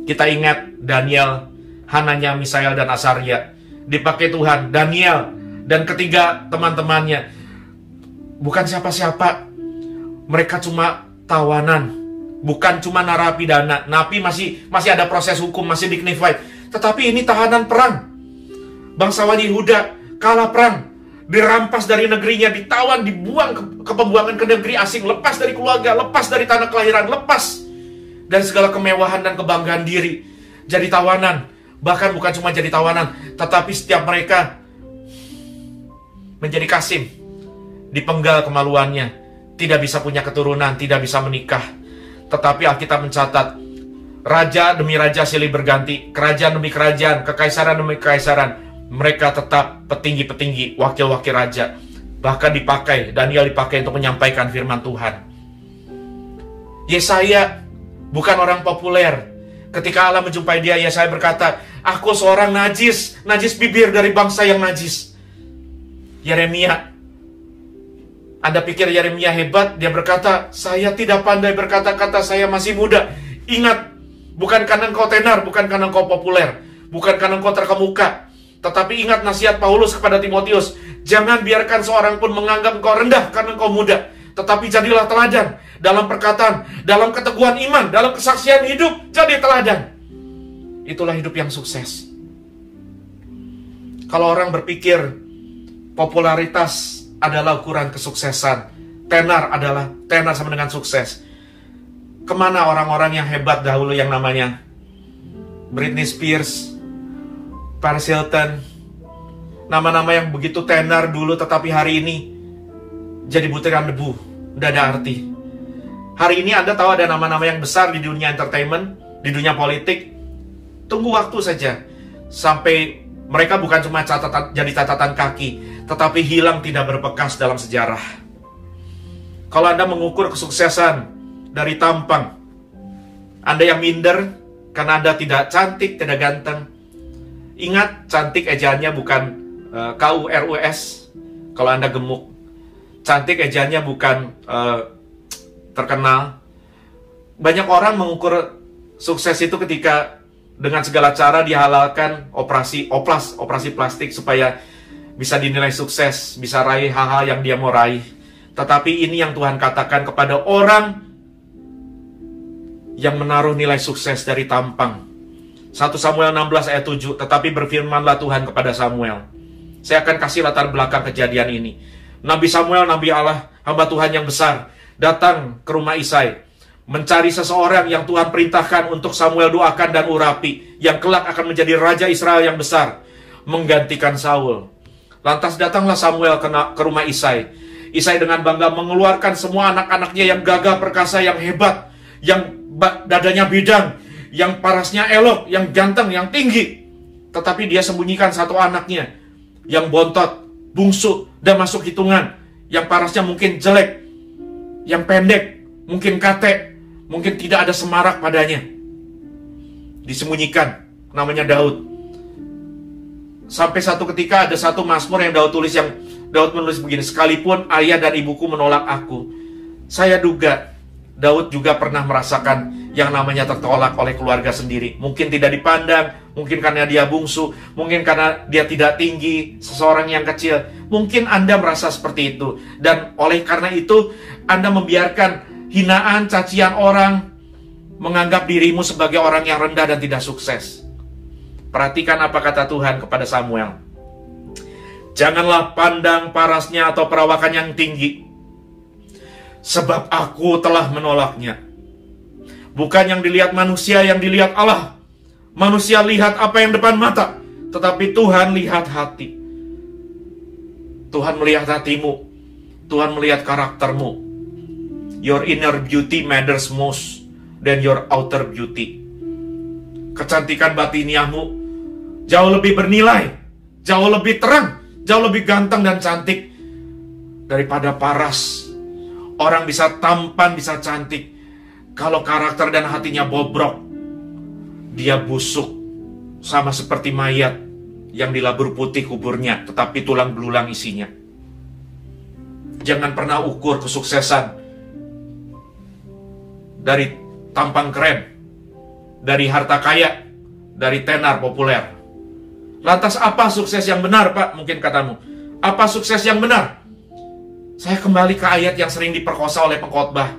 Kita ingat Daniel, Hananya, Misael, dan Asaria. Dipakai Tuhan, Daniel dan ketiga teman-temannya bukan siapa-siapa. Mereka cuma tawanan, bukan cuma narapidana. Napi masih ada proses hukum, masih dignified. Tetapi ini tahanan perang. Bangsawan Yehuda kalah perang, dirampas dari negerinya, ditawan, dibuang ke pembuangan ke negeri asing, lepas dari keluarga, lepas dari tanah kelahiran, lepas dari segala kemewahan dan kebanggaan diri, jadi tawanan. Bahkan bukan cuma jadi tawanan, tetapi setiap mereka menjadi kasim, dipenggal kemaluannya, tidak bisa punya keturunan, tidak bisa menikah. Tetapi Alkitab mencatat, raja demi raja silih berganti, kerajaan demi kerajaan, kekaisaran demi kekaisaran, mereka tetap petinggi-petinggi, wakil-wakil raja. Bahkan dipakai, Daniel dipakai untuk menyampaikan firman Tuhan. Yesaya bukan orang populer. Ketika Allah menjumpai dia, Yesaya berkata, aku seorang najis bibir dari bangsa yang najis. Yeremia, Anda pikir Yeremia hebat? Dia berkata, saya tidak pandai berkata-kata, saya masih muda. Ingat, bukan karena engkau tenar, bukan karena engkau populer, bukan karena engkau terkemuka, Tetapi ingat nasihat Paulus kepada Timotius, jangan biarkan seorang pun menganggap engkau rendah karena engkau muda, tetapi jadilah teladan dalam perkataan, dalam keteguhan iman, dalam kesaksian hidup. Jadi teladan. Itulah hidup yang sukses. Kalau orang berpikir popularitas adalah ukuran kesuksesan, tenar sama dengan sukses, kemana orang-orang yang hebat dahulu yang namanya Britney Spears, Paris Hilton, nama-nama yang begitu tenar dulu tetapi hari ini jadi butiran debu, tidak ada arti. Hari ini Anda tahu ada nama-nama yang besar di dunia entertainment, di dunia politik. Tunggu waktu saja sampai mereka bukan cuma jadi catatan kaki, tetapi hilang tidak berbekas dalam sejarah. Kalau Anda mengukur kesuksesan dari tampang, Anda yang minder karena Anda tidak cantik, tidak ganteng. Ingat, cantik ejaannya bukan KURUS kalau Anda gemuk. Cantik ejaannya bukan terkenal. Banyak orang mengukur sukses itu ketika dengan segala cara dihalalkan operasi plastik supaya bisa dinilai sukses, bisa raih hal-hal yang dia mau raih. Tetapi ini yang Tuhan katakan kepada orang yang menaruh nilai sukses dari tampang. 1 Samuel 16 ayat 7, tetapi berfirmanlah Tuhan kepada Samuel. Saya akan kasih latar belakang kejadian ini. Nabi Samuel, Nabi Allah, hamba Tuhan yang besar, datang ke rumah Isai, mencari seseorang yang Tuhan perintahkan untuk Samuel doakan dan urapi, yang kelak akan menjadi Raja Israel yang besar, menggantikan Saul. Lantas datanglah Samuel ke rumah Isai. Isai dengan bangga mengeluarkan semua anak-anaknya yang gagah perkasa, yang hebat, yang dadanya bidang, yang parasnya elok, yang ganteng, yang tinggi. Tetapi dia sembunyikan satu anaknya yang bontot, bungsu, dan masuk hitungan, yang parasnya mungkin jelek, yang pendek, mungkin kate, mungkin tidak ada semarak padanya. Disembunyikan, namanya Daud. Sampai satu ketika ada satu mazmur yang Daud tulis, yang Daud menulis begini, sekalipun ayah dan ibuku menolak aku. Saya duga Daud juga pernah merasakan yang namanya tertolak oleh keluarga sendiri. Mungkin tidak dipandang, mungkin karena dia bungsu, mungkin karena dia tidak tinggi, seseorang yang kecil. Mungkin Anda merasa seperti itu. Dan oleh karena itu, Anda membiarkan hinaan, cacian orang, menganggap dirimu sebagai orang yang rendah dan tidak sukses. Perhatikan apa kata Tuhan kepada Samuel. Janganlah pandang parasnya atau perawakan yang tinggi, sebab aku telah menolaknya. Bukan yang dilihat manusia, yang dilihat Allah. Manusia lihat apa yang depan mata, tetapi Tuhan lihat hati. Tuhan melihat hatimu. Tuhan melihat karaktermu. Your inner beauty matters most than your outer beauty. Kecantikan batiniahmu jauh lebih bernilai, jauh lebih terang, jauh lebih ganteng dan cantik daripada paras. Orang bisa tampan, bisa cantik, kalau karakter dan hatinya bobrok, dia busuk, sama seperti mayat yang dilabur putih kuburnya, tetapi tulang belulang isinya. Jangan pernah ukur kesuksesan dari tampang keren, dari harta kaya, dari tenar populer. Lantas apa sukses yang benar, Pak? Mungkin katamu, apa sukses yang benar? Saya kembali ke ayat yang sering diperkosa oleh pengkhotbah,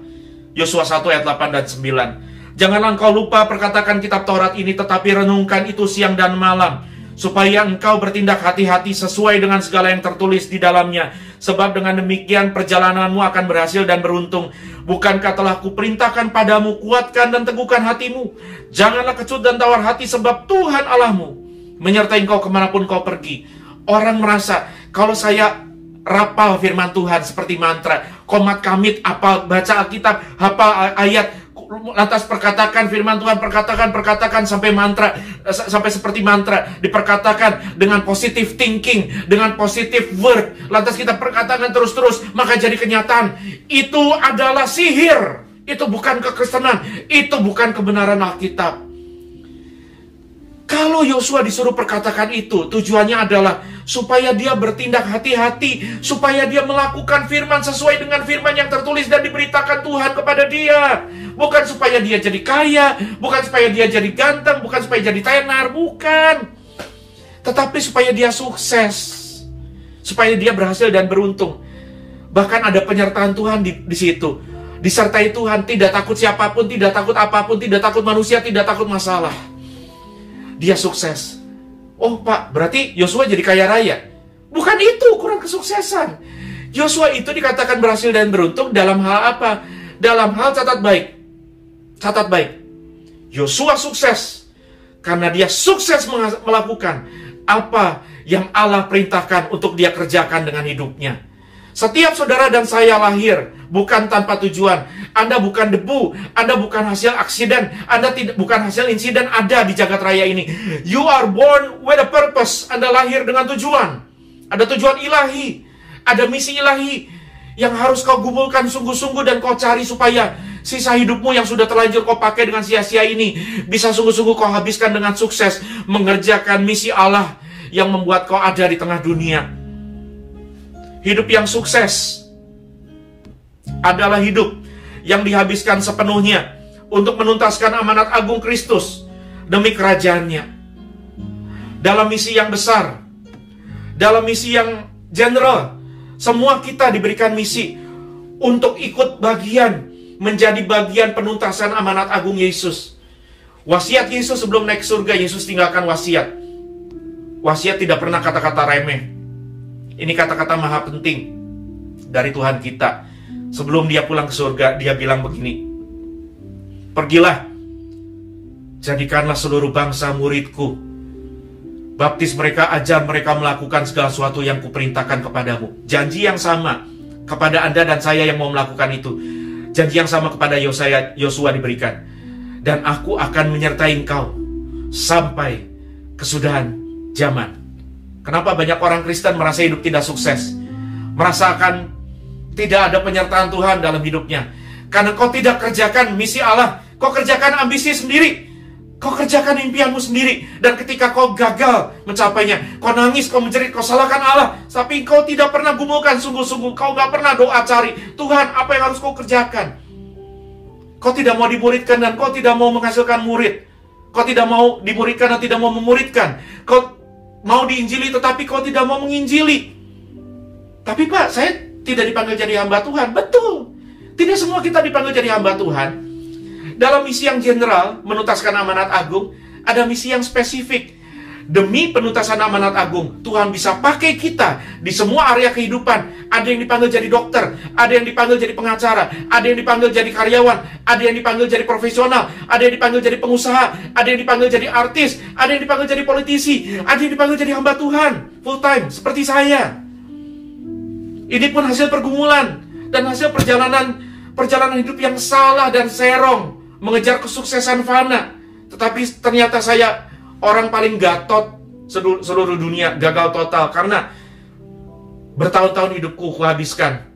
Yosua 1 ayat 8 dan 9. Janganlah engkau lupa perkatakan kitab Taurat ini, tetapi renungkan itu siang dan malam, supaya engkau bertindak hati-hati sesuai dengan segala yang tertulis di dalamnya. Sebab dengan demikian perjalananmu akan berhasil dan beruntung. Bukankah telah kuperintahkan padamu, kuatkan dan teguhkan hatimu. Janganlah kecut dan tawar hati, sebab Tuhan Allahmu menyertai engkau kemanapun kau pergi. Orang merasa, kalau saya rapal firman Tuhan seperti mantra, komat kamit, apal baca Alkitab, hafal ayat, lantas perkatakan firman Tuhan, perkatakan sampai mantra, sampai seperti mantra, diperkatakan dengan positive thinking, dengan positive word, lantas kita perkatakan terus-terus, maka jadi kenyataan. Itu adalah sihir. Itu bukan kekristenan, itu bukan kebenaran Alkitab. Kalau Yosua disuruh perkatakan itu, tujuannya adalah supaya dia bertindak hati-hati, supaya dia melakukan firman sesuai dengan firman yang tertulis dan diberitakan Tuhan kepada dia. Bukan supaya dia jadi kaya, bukan supaya dia jadi ganteng, bukan supaya jadi tenar, bukan. tetapi supaya dia sukses, supaya dia berhasil dan beruntung. Bahkan ada penyertaan Tuhan di situ. Disertai Tuhan, tidak takut siapapun, tidak takut apapun, tidak takut manusia, tidak takut masalah. Dia sukses. Oh Pak, berarti Yosua jadi kaya raya? Bukan itu ukuran kesuksesan. Yosua itu dikatakan berhasil dan beruntung dalam hal apa? Dalam hal catat baik. Catat baik. Yosua sukses karena dia sukses melakukan apa yang Allah perintahkan untuk dia kerjakan dengan hidupnya. Setiap saudara dan saya lahir bukan tanpa tujuan. Anda bukan debu, Anda bukan hasil aksiden, Anda bukan hasil insiden ada di jagat raya ini. You are born with a purpose. Anda lahir dengan tujuan. Ada tujuan ilahi, ada misi ilahi yang harus kau gumulkan sungguh-sungguh dan kau cari supaya sisa hidupmu yang sudah terlanjur kau pakai dengan sia-sia ini bisa sungguh-sungguh kau habiskan dengan sukses mengerjakan misi Allah yang membuat kau ada di tengah dunia. Hidup yang sukses adalah hidup yang dihabiskan sepenuhnya untuk menuntaskan amanat agung Kristus demi kerajaannya. Dalam misi yang besar, dalam misi yang general, semua kita diberikan misi untuk ikut bagian, menjadi bagian penuntasan amanat agung Yesus. Wasiat Yesus sebelum naik surga, Yesus tinggalkan wasiat. Wasiat tidak pernah kata-kata remeh. Ini kata-kata maha penting dari Tuhan kita. Sebelum dia pulang ke surga, dia bilang begini, pergilah, jadikanlah seluruh bangsa muridku. Baptis mereka, ajar mereka melakukan segala sesuatu yang kuperintahkan kepadamu. Janji yang sama kepada Anda dan saya yang mau melakukan itu. Janji yang sama kepada Yosua diberikan. Dan aku akan menyertai engkau sampai kesudahan zaman. Kenapa banyak orang Kristen merasa hidup tidak sukses? Merasakan tidak ada penyertaan Tuhan dalam hidupnya. Karena kau tidak kerjakan misi Allah. Kau kerjakan ambisi sendiri. Kau kerjakan impianmu sendiri. Dan ketika kau gagal mencapainya, kau nangis, kau menjerit, kau salahkan Allah. Tapi kau tidak pernah gumulkan sungguh-sungguh. Kau gak pernah doa cari, Tuhan, apa yang harus kau kerjakan? Kau tidak mau dimuridkan dan kau tidak mau menghasilkan murid. Kau tidak mau dimuridkan dan tidak mau memuridkan. Kau mau diinjili tetapi kau tidak mau menginjili. Tapi Pak, saya tidak dipanggil jadi hamba Tuhan. Betul. Tidak semua kita dipanggil jadi hamba Tuhan. Dalam misi yang general, menuntaskan amanat agung, ada misi yang spesifik. Demi penuntasan amanat agung, Tuhan bisa pakai kita di semua area kehidupan. Ada yang dipanggil jadi dokter, ada yang dipanggil jadi pengacara, ada yang dipanggil jadi karyawan, ada yang dipanggil jadi profesional, ada yang dipanggil jadi pengusaha, ada yang dipanggil jadi artis, ada yang dipanggil jadi politisi, ada yang dipanggil jadi hamba Tuhan full time seperti saya. Ini pun hasil pergumulan dan hasil perjalanan hidup yang salah dan serong, mengejar kesuksesan fana. Tetapi ternyata saya orang paling gatot seluruh dunia, gagal total karena bertahun-tahun hidupku kuhabiskan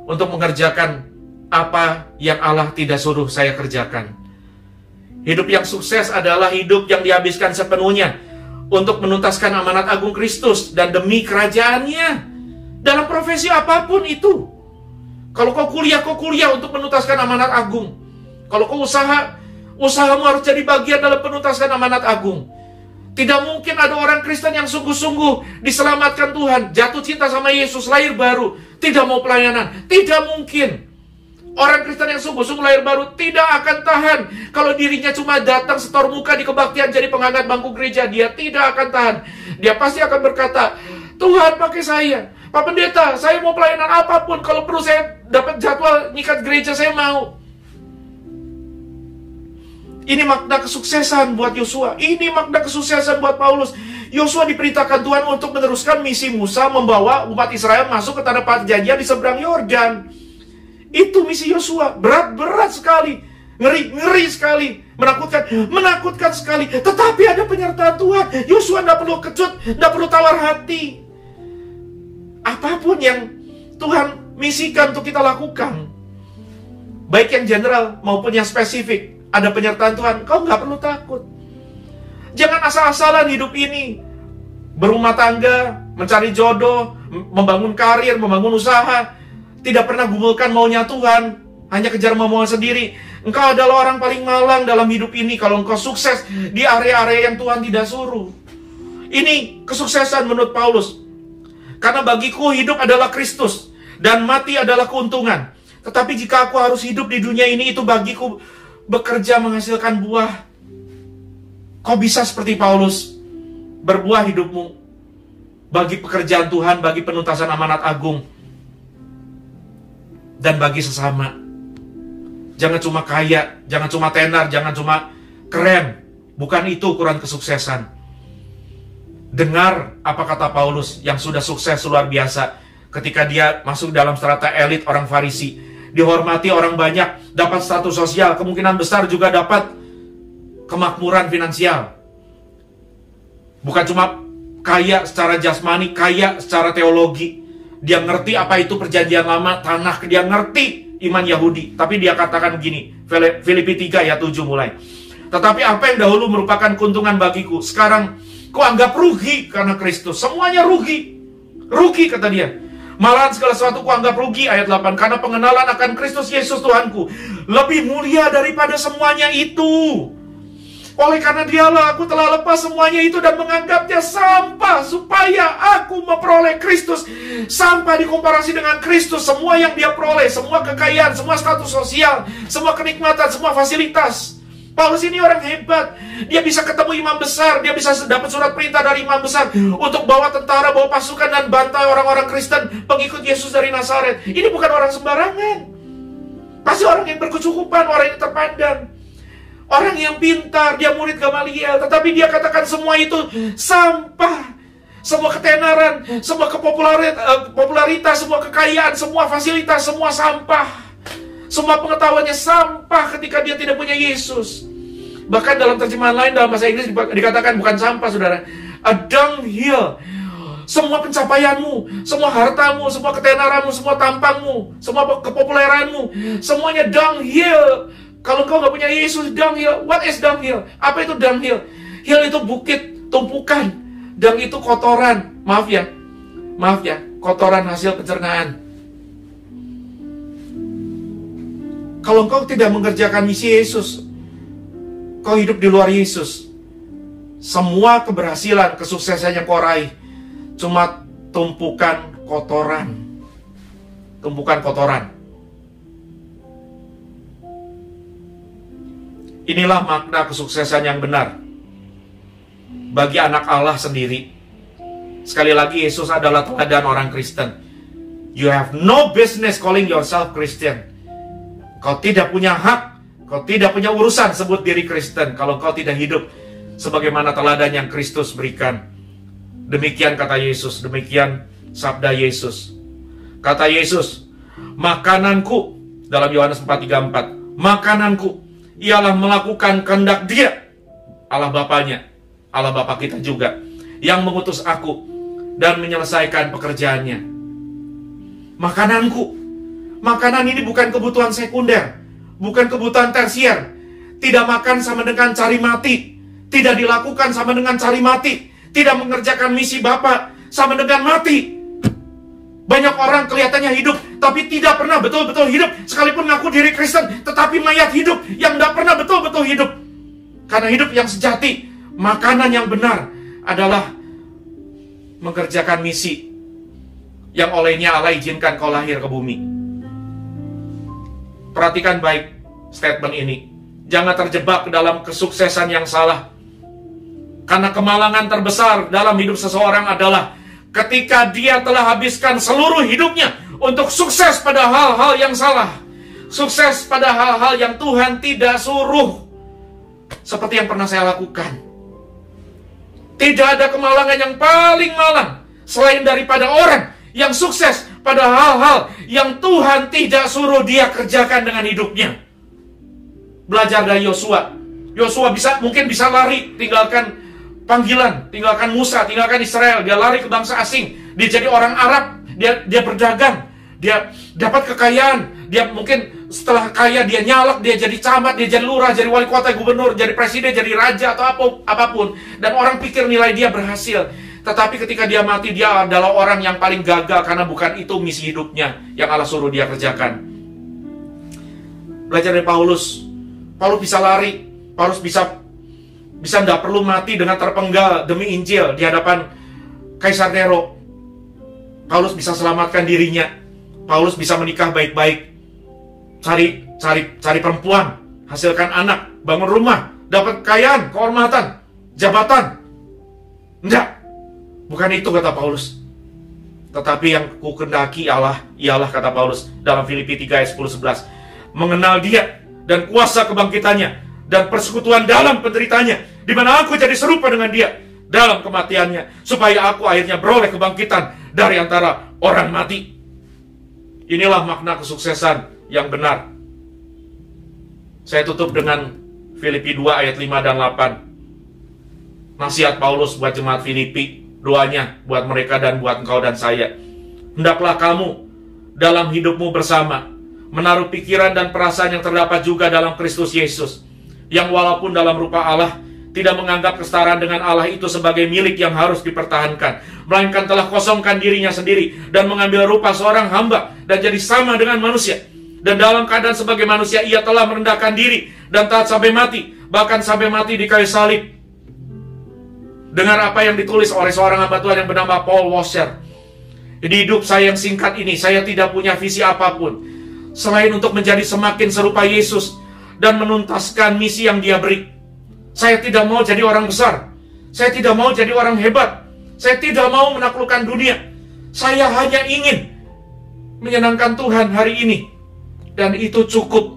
untuk mengerjakan apa yang Allah tidak suruh saya kerjakan. Hidup yang sukses adalah hidup yang dihabiskan sepenuhnya untuk menuntaskan amanat agung Kristus dan demi kerajaannya. Dalam profesi apapun itu. Kalau kau kuliah untuk menuntaskan amanat agung. Kalau kau usahamu harus jadi bagian dalam penuntasan amanat agung. Tidak mungkin ada orang Kristen yang sungguh-sungguh diselamatkan Tuhan, jatuh cinta sama Yesus, lahir baru, tidak mau pelayanan. Tidak mungkin. Orang Kristen yang sungguh-sungguh lahir baru tidak akan tahan kalau dirinya cuma datang setor muka di kebaktian jadi pengangkat bangku gereja. Dia tidak akan tahan. Dia pasti akan berkata, Tuhan pakai saya. Pak Pendeta, saya mau pelayanan apapun. Kalau perlu saya dapat jadwal nyikat gereja, saya mau. Ini makna kesuksesan buat Yosua. Ini makna kesuksesan buat Paulus. Yosua diperintahkan Tuhan untuk meneruskan misi Musa membawa umat Israel masuk ke tanah perjanjian di seberang Yordan. Itu misi Yosua. Berat sekali. Ngeri sekali. Menakutkan sekali. Tetapi ada penyertaan Tuhan. Yosua tidak perlu kecut, tidak perlu tawar hati. Apapun yang Tuhan misikan untuk kita lakukan, baik yang general maupun yang spesifik, ada penyertaan Tuhan. Kau nggak perlu takut. Jangan asal-asalan hidup ini. Berumah tangga, mencari jodoh, membangun karir, membangun usaha. Tidak pernah gumulkan maunya Tuhan, hanya kejar maunya sendiri. Engkau adalah orang paling malang dalam hidup ini kalau engkau sukses di area-area yang Tuhan tidak suruh. Ini kesuksesan menurut Paulus. Karena bagiku hidup adalah Kristus dan mati adalah keuntungan. Tetapi jika aku harus hidup di dunia ini, itu bagiku bekerja menghasilkan buah. Kau bisa seperti Paulus, berbuah hidupmu bagi pekerjaan Tuhan, bagi penuntasan amanat agung, dan bagi sesama. Jangan cuma kaya, jangan cuma tenar, jangan cuma keren. Bukan itu ukuran kesuksesan. Dengar apa kata Paulus yang sudah sukses luar biasa ketika dia masuk dalam strata elit orang Farisi. Dihormati orang banyak, dapat status sosial, kemungkinan besar juga dapat kemakmuran finansial. Bukan cuma kaya secara jasmani, kaya secara teologi. Dia ngerti apa itu perjanjian lama, tanah, dia ngerti iman Yahudi. Tapi dia katakan begini, Filipi 3 ayat 7 mulai. Tetapi apa yang dahulu merupakan keuntungan bagiku, sekarang kau anggap rugi karena Kristus. Semuanya rugi. Rugi kata dia. Malahan segala sesuatu ku anggap rugi, ayat 8. Karena pengenalan akan Kristus Yesus Tuhanku lebih mulia daripada semuanya itu. Oleh karena dialah aku telah lepas semuanya itu dan menganggapnya sampah, supaya aku memperoleh Kristus. Sampah dikomparasi dengan Kristus. Semua yang dia peroleh, semua kekayaan, semua status sosial, semua kenikmatan, semua fasilitas. Paulus ini orang hebat. Dia bisa ketemu imam besar, dia bisa dapat surat perintah dari imam besar untuk bawa tentara, bawa pasukan dan bantai orang-orang Kristen pengikut Yesus dari Nazaret. Ini bukan orang sembarangan. Pasti orang yang berkecukupan, orang yang terpandang, orang yang pintar. Dia murid Gamaliel, tetapi dia katakan semua itu sampah. Semua ketenaran, semua popularitas, semua kekayaan, semua fasilitas, semua sampah. Semua pengetahuannya sampah ketika dia tidak punya Yesus. Bahkan dalam terjemahan lain, dalam bahasa Inggris dikatakan bukan sampah, saudara, a dunghill. Semua pencapaianmu, semua hartamu, semua ketenaranmu, semua tampangmu, semua kepopuleranmu, semuanya dunghill. Kalau kau nggak punya Yesus, dunghill. What is dunghill? Apa itu dunghill? Hill itu bukit, tumpukan. Dung itu kotoran. Maaf ya, kotoran hasil pencernaan. Kalau engkau tidak mengerjakan misi Yesus, kau hidup di luar Yesus, semua keberhasilan, kesuksesan yang kau raih cuma tumpukan kotoran. Tumpukan kotoran. Inilah makna kesuksesan yang benar bagi anak Allah sendiri. Sekali lagi, Yesus adalah teladan orang Kristen. You have no business calling yourself Christian. Kau tidak punya hak, kau tidak punya urusan sebut diri Kristen kalau kau tidak hidup sebagaimana teladan yang Kristus berikan. Demikian kata Yesus, demikian sabda Yesus. Kata Yesus, makananku, dalam Yohanes 4:34, makananku ialah melakukan kehendak Dia, Allah Bapanya, Allah Bapa kita juga, yang mengutus aku dan menyelesaikan pekerjaannya. Makananku. Makanan ini bukan kebutuhan sekunder, bukan kebutuhan tersier. Tidak makan sama dengan cari mati. Tidak dilakukan sama dengan cari mati. Tidak mengerjakan misi Bapa sama dengan mati. Banyak orang kelihatannya hidup, tapi tidak pernah betul-betul hidup. Sekalipun ngaku diri Kristen, tetapi mayat hidup yang tidak pernah betul-betul hidup. Karena hidup yang sejati, makanan yang benar adalah mengerjakan misi yang olehnya Allah izinkan kau lahir ke bumi. Perhatikan baik statement ini. Jangan terjebak dalam kesuksesan yang salah. Karena kemalangan terbesar dalam hidup seseorang adalah ketika dia telah habiskan seluruh hidupnya untuk sukses pada hal-hal yang salah. Sukses pada hal-hal yang Tuhan tidak suruh. Seperti yang pernah saya lakukan. Tidak ada kemalangan yang paling malang selain daripada orang yang sukses pada hal-hal yang Tuhan tidak suruh dia kerjakan dengan hidupnya. Belajar dari Yosua. Yosua mungkin bisa lari, tinggalkan panggilan, tinggalkan Musa, tinggalkan Israel. Dia lari ke bangsa asing. Dia jadi orang Arab. Dia berdagang. Dia dapat kekayaan. Dia mungkin setelah kaya dia nyalek, dia jadi camat, dia jadi lurah, jadi wali kota, gubernur, jadi presiden, jadi raja atau apapun. Dan orang pikir nilai dia berhasil. Tetapi ketika dia mati, dia adalah orang yang paling gagal karena bukan itu misi hidupnya yang Allah suruh dia kerjakan. Belajar dari Paulus. Paulus bisa lari, Paulus bisa bisa tidak perlu mati dengan terpenggal demi Injil di hadapan Kaisar Nero. Paulus bisa selamatkan dirinya. Paulus bisa menikah baik-baik, cari perempuan, hasilkan anak, bangun rumah, dapat kekayaan, kehormatan, jabatan. Enggak, bukan itu kata Paulus. Tetapi yang ku kendaki Allah, ialah kata Paulus dalam Filipi 3 ayat 10-11, mengenal Dia dan kuasa kebangkitannya dan persekutuan dalam penderitanya, di mana aku jadi serupa dengan Dia dalam kematiannya, supaya aku akhirnya beroleh kebangkitan dari antara orang mati. Inilah makna kesuksesan yang benar. Saya tutup dengan Filipi 2 ayat 5 dan 8. Nasihat Paulus buat jemaat Filipi, doanya buat mereka dan buat engkau dan saya. Hendaklah kamu dalam hidupmu bersama menaruh pikiran dan perasaan yang terdapat juga dalam Kristus Yesus, yang walaupun dalam rupa Allah tidak menganggap kesetaraan dengan Allah itu sebagai milik yang harus dipertahankan, melainkan telah kosongkan dirinya sendiri dan mengambil rupa seorang hamba dan jadi sama dengan manusia. Dan dalam keadaan sebagai manusia, ia telah merendahkan diri dan taat sampai mati, bahkan sampai mati di kayu salib. Dengar apa yang ditulis oleh seorang hamba Tuhan yang bernama Paul Washer. Di hidup saya yang singkat ini, saya tidak punya visi apapun selain untuk menjadi semakin serupa Yesus dan menuntaskan misi yang Dia beri. Saya tidak mau jadi orang besar. Saya tidak mau jadi orang hebat. Saya tidak mau menaklukkan dunia. Saya hanya ingin menyenangkan Tuhan hari ini. Dan itu cukup.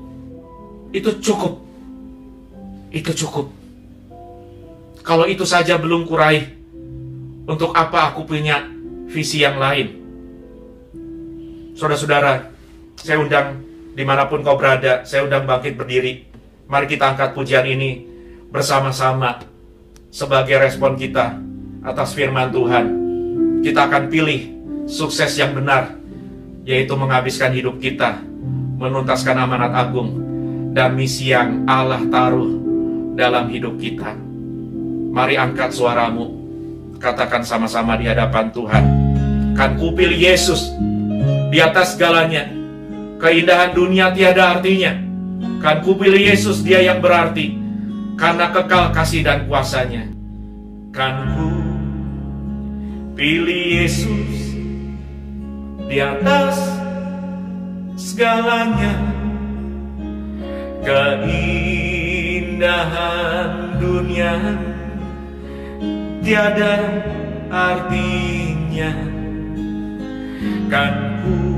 Itu cukup. Itu cukup. Kalau itu saja belum kurai, untuk apa aku punya visi yang lain? Saudara-saudara, saya undang dimanapun kau berada, saya undang bangkit berdiri. Mari kita angkat pujian ini bersama-sama sebagai respon kita atas firman Tuhan. Kita akan pilih sukses yang benar, yaitu menghabiskan hidup kita menuntaskan amanat agung dan misi yang Allah taruh dalam hidup kita. Mari angkat suaramu, katakan sama-sama di hadapan Tuhan, kan kupilih Yesus di atas segalanya. Keindahan dunia tiada artinya, kan kupilih Yesus, Dia yang berarti karena kekal kasih dan kuasanya. Kan ku pilih Yesus di atas segalanya. Keindahan dunia tiada artinya, kan ku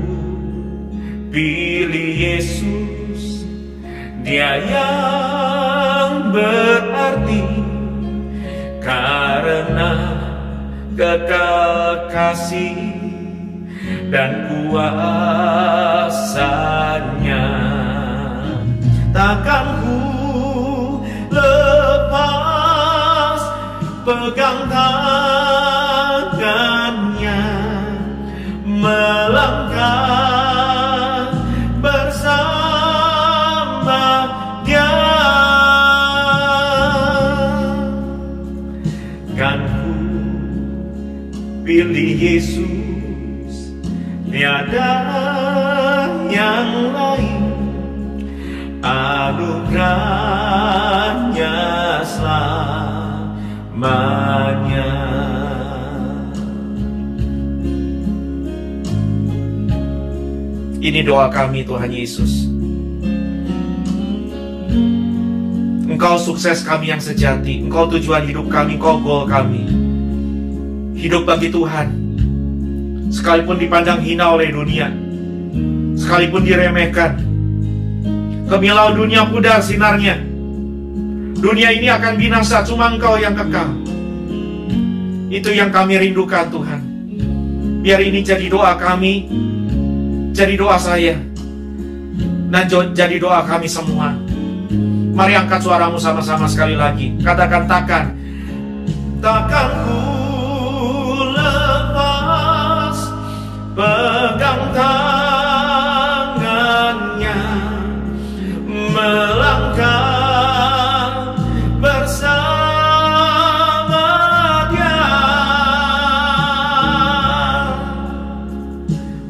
pilih Yesus, Dia yang berarti karena kekal kasih dan kuasanya. Takkan ku lepas pegang tangannya, melangkah bersama Dia. Kan ku pilih Yesus, tiada yang lain. Anugerahnya selamanya. Ini doa kami Tuhan Yesus. Engkau sukses kami yang sejati, Engkau tujuan hidup kami, Engkau goal kami. Hidup bagi Tuhan, sekalipun dipandang hina oleh dunia, sekalipun diremehkan. Kemilau dunia pudar sinarnya. Dunia ini akan binasa, cuma Engkau yang kekal. Itu yang kami rindukan Tuhan. Biar ini jadi doa kami, jadi doa saya, dan jadi doa kami semua. Mari angkat suaramu sama-sama sekali lagi. Katakan, takkan ku lepas pegang tangannya, melangkah bersama Dia.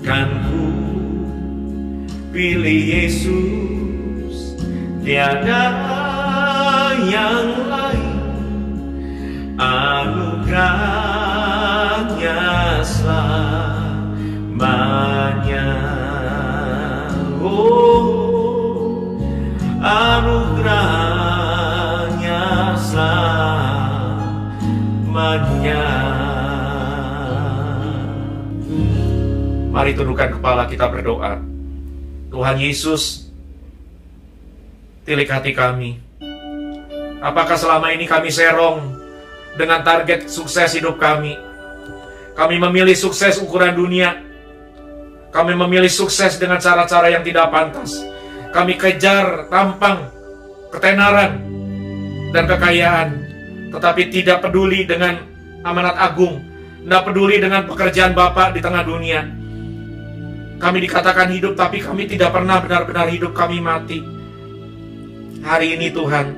Kan ku pilih Yesus, tiada yang lain. anugerahnya selamanya. Oh, anugerahnya selamanya. Mari tundukkan kepala, kita berdoa. Tuhan Yesus, tilik hati kami. Apakah selama ini kami serong dengan target sukses hidup kami? Kami memilih sukses ukuran dunia. Kami memilih sukses dengan cara-cara yang tidak pantas. Kami kejar tampang, ketenaran, dan kekayaan, tetapi tidak peduli dengan amanat agung, tidak peduli dengan pekerjaan Bapa di tengah dunia. Kami dikatakan hidup, tapi kami tidak pernah benar-benar hidup, kami mati. Hari ini Tuhan,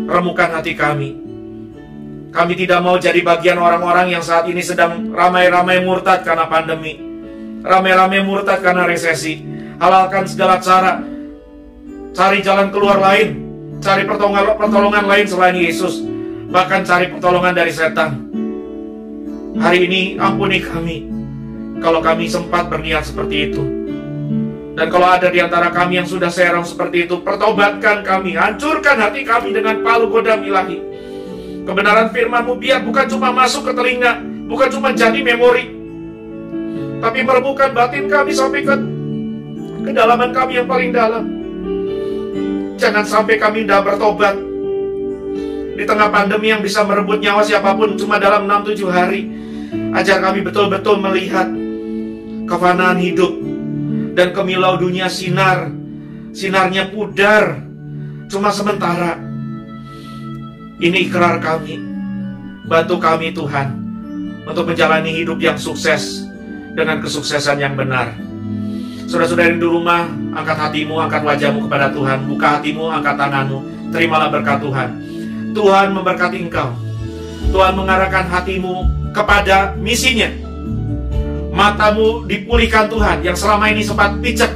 remukan hati kami. Kami tidak mau jadi bagian orang-orang yang saat ini sedang ramai-ramai murtad karena pandemi, ramai-ramai murtad karena resesi. Halalkan segala cara, cari jalan keluar lain, cari pertolongan lain selain Yesus, bahkan cari pertolongan dari setan. Hari ini ampuni kami kalau kami sempat berniat seperti itu. Dan kalau ada di antara kami yang sudah serong seperti itu, pertobatkan kami, hancurkan hati kami dengan palu godam ilahi. Kebenaran firman-Mu biar bukan cuma masuk ke telinga, bukan cuma jadi memori, tapi meremukan batin kami sampai ke kedalaman kami yang paling dalam. Jangan sampai kami tidak bertobat di tengah pandemi yang bisa merebut nyawa siapapun cuma dalam 6-7 hari. Ajar kami betul-betul melihat kefanaan hidup dan kemilau dunia sinarnya pudar, cuma sementara. Ini ikrar kami, bantu kami Tuhan untuk menjalani hidup yang sukses dengan kesuksesan yang benar. Saudara-saudari di rumah, angkat hatimu, angkat wajahmu kepada Tuhan, buka hatimu, angkat tanganmu, terimalah berkat Tuhan. Tuhan memberkati engkau. Tuhan mengarahkan hatimu kepada misinya. Matamu dipulihkan Tuhan yang selama ini sempat picek,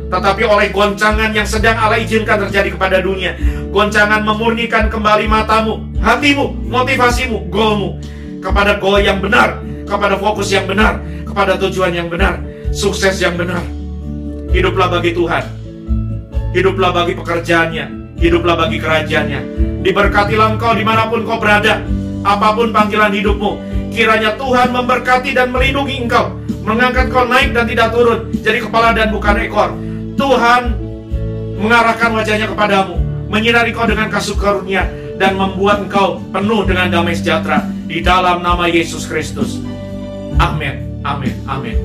tetapi oleh goncangan yang sedang Allah izinkan terjadi kepada dunia. Goncangan memurnikan kembali matamu, hatimu, motivasimu, goalmu kepada goal yang benar, kepada fokus yang benar, kepada tujuan yang benar, sukses yang benar. Hiduplah bagi Tuhan, hiduplah bagi pekerjaannya, hiduplah bagi kerajaannya. Diberkatilah engkau dimanapun kau berada, apapun panggilan hidupmu. Kiranya Tuhan memberkati dan melindungi engkau, mengangkat kau naik dan tidak turun, jadi kepala dan bukan ekor. Tuhan mengarahkan wajahnya kepadamu, menyinari kau dengan kasih karunia, dan membuat engkau penuh dengan damai sejahtera. Di dalam nama Yesus Kristus. Amin, amin, amin.